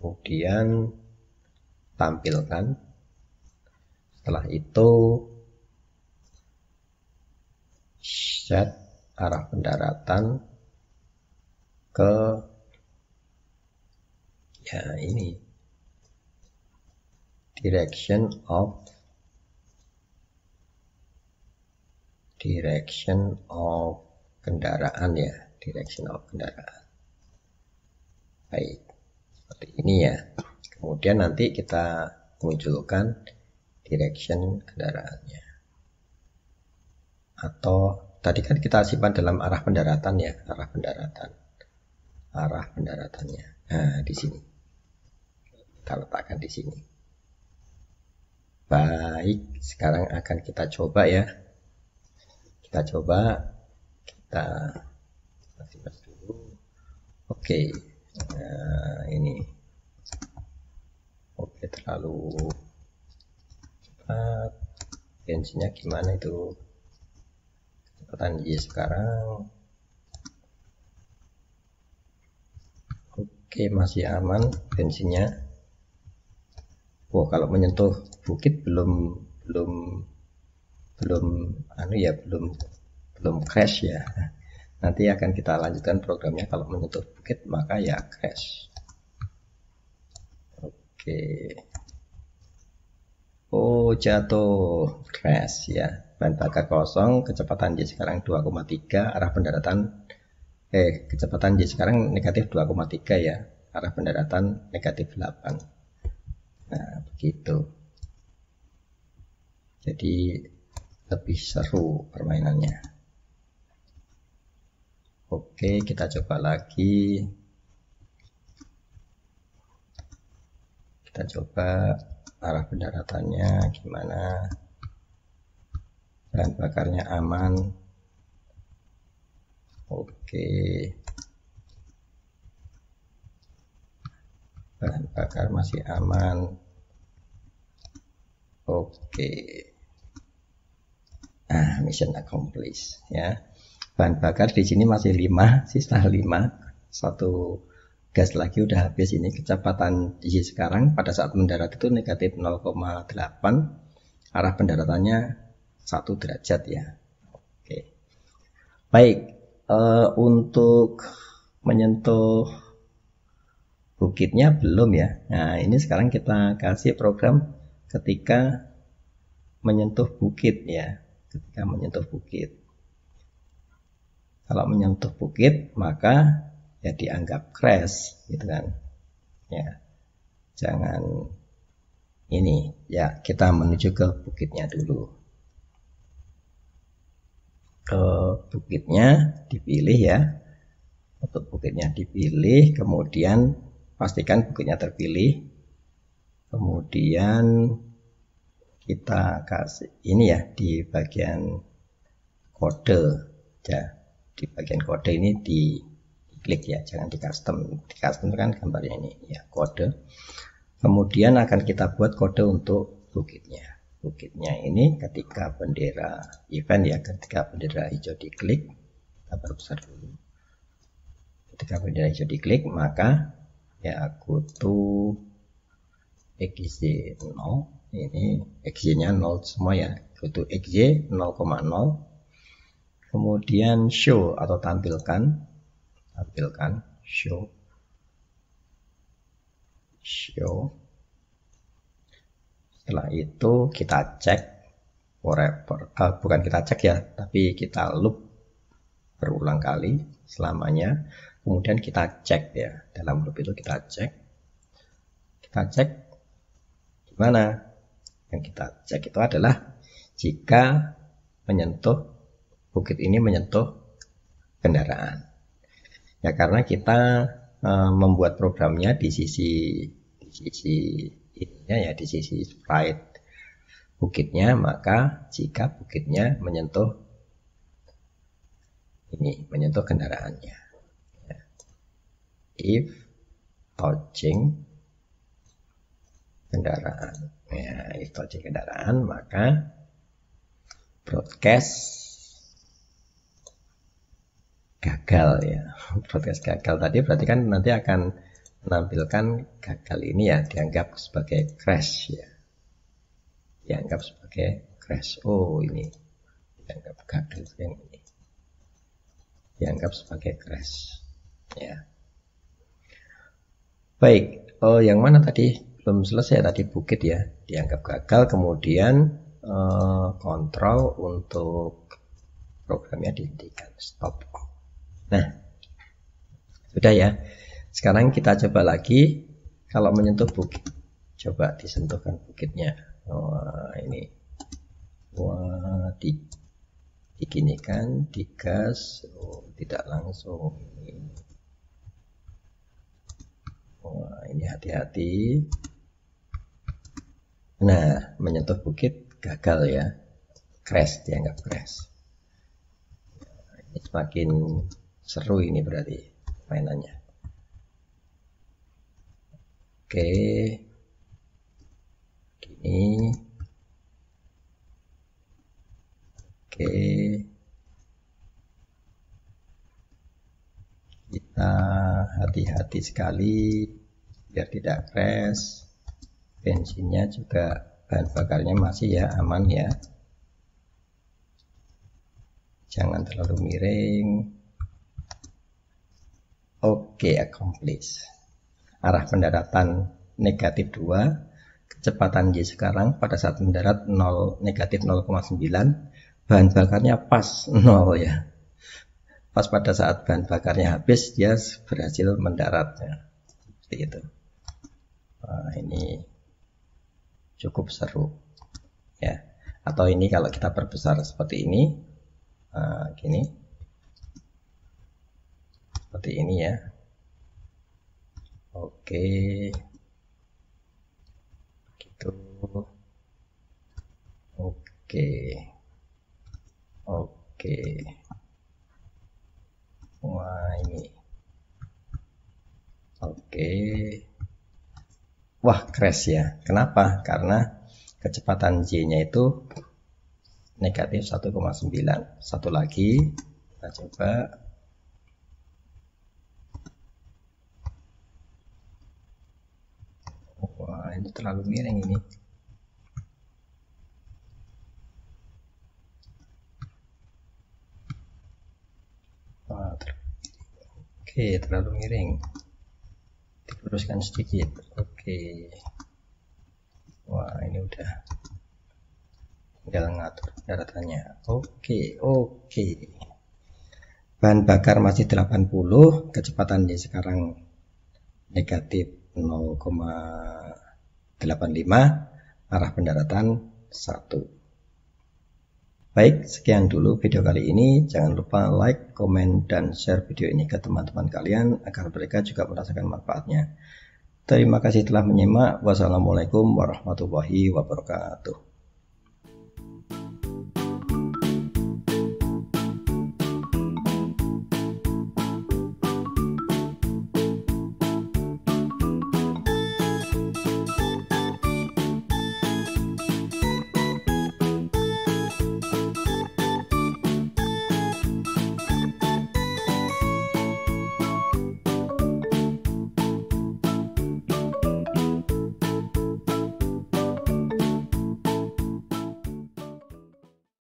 kemudian tampilkan. Setelah itu set arah pendaratan ke ya ini direction of kendaraan ya, direction of kendaraan. Baik, seperti ini ya. Kemudian nanti kita munculkan direction kendaraannya. Atau tadi kan kita simpan dalam arah pendaratan ya, arah pendaratannya. Nah, di sini. Kita letakkan di sini. Baik, sekarang akan kita coba ya. Kita aktifkan dulu. Oke. Nah, ini. Oke, terlalu cepat. Bensinnya gimana itu? Kecepatan Y sekarang. Oke, masih aman bensinnya. Oh, kalau menyentuh bukit belum crash ya. Nanti akan kita lanjutkan programnya. Kalau menyentuh bukit maka ya crash. Oke. Oh, jatuh, crash ya. Bahan bakar kosong, kecepatan Y sekarang 2,3, arah pendaratan kecepatan Y sekarang negatif 2,3 ya. Arah pendaratan negatif 8. Nah, begitu. Jadi lebih seru permainannya. Oke, kita coba lagi. Kita coba arah pendaratannya gimana. Bahan bakarnya aman. Oke. Bahan bakar masih aman. Oke. Nah, mission accomplished ya. Bahan bakar di sini masih 5, sisa 5. Satu gas lagi udah habis ini. Kecepatan di sekarang pada saat mendarat itu negatif 0,8. Arah pendaratannya 1 derajat ya. Oke. Baik, untuk menyentuh bukitnya belum ya. Nah, ini sekarang kita kasih program ketika menyentuh bukit ya, ketika menyentuh bukit. Kalau menyentuh bukit maka ya dianggap crash gitu kan. Ya, jangan ini ya, kita menuju ke bukitnya dulu. Ke bukitnya dipilih ya. Untuk bukitnya dipilih, kemudian pastikan bukitnya terpilih. Kemudian kita kasih ini ya di bagian kode ya. Di bagian kode ini diklik ya, jangan di custom. Di custom kan gambarnya ini ya, kode. Kemudian akan kita buat kode untuk bukitnya. Bukitnya ini ketika bendera event ya, ketika bendera hijau diklik, kita perbesar dulu. Ketika bendera hijau diklik, maka ya go to xy 0. Ini xy-nya 0 semua ya. Go to xy 0,0. Kemudian show atau tampilkan show. Setelah itu kita cek forever, bukan kita cek ya, tapi kita loop berulang kali selamanya. Kemudian kita cek ya, dalam loop itu kita cek gimana. Yang kita cek itu adalah jika menyentuh bukit ini menyentuh kendaraan ya, karena kita membuat programnya di sisi ininya ya, di sisi sprite bukitnya, maka jika bukitnya menyentuh ini, menyentuh kendaraannya ya. If touching kendaraan ya, if touching kendaraan, maka broadcast gagal ya. Broadcast gagal tadi berarti kan nanti akan menampilkan gagal ini ya, dianggap sebagai crash ya, dianggap sebagai crash. Oh, ini dianggap gagal, yang ini dianggap sebagai crash ya. Baik, yang mana tadi belum selesai, tadi bukit ya, dianggap gagal. Kemudian kontrol untuk programnya dihentikan, stop. Nah, sudah ya. Sekarang kita coba lagi, kalau menyentuh bukit, coba disentuhkan bukitnya. Wah, ini, wah, diginikan, digas, tidak langsung. Wah, ini hati-hati. Nah, menyentuh bukit gagal ya, crash, dianggap crash. Ini semakin seru ini berarti mainannya. Oke, gini. Oke, kita hati-hati sekali biar tidak crash. Bensinnya juga, bahan bakarnya masih ya, aman ya, jangan terlalu miring. Oke, accomplish. Arah pendaratan negatif 2, kecepatan Y sekarang pada saat mendarat 0, negatif 0,9, bahan bakarnya pas 0 ya, pas pada saat bahan bakarnya habis dia berhasil mendaratnya, seperti itu. Nah, ini cukup seru ya. Atau ini kalau kita perbesar seperti ini, gini, seperti ini ya. Oke, gitu. Oke, oke. Wah, ini oke. Wah, crash ya. Kenapa? Karena kecepatan Y-nya itu negatif 1,9. Satu lagi, kita coba. Wah, ini terlalu miring ini. Wah, oke, terlalu miring. Diluruskan sedikit. Oke. Wah, ini udah. tinggal ngatur pendaratannya. Oke. Bahan bakar masih 80, kecepatan di sekarang negatif 0,85, arah pendaratan 1. Baik, sekian dulu video kali ini. Jangan lupa like, komen, dan share video ini ke teman-teman kalian agar mereka juga merasakan manfaatnya. Terima kasih telah menyimak. Wassalamualaikum warahmatullahi wabarakatuh.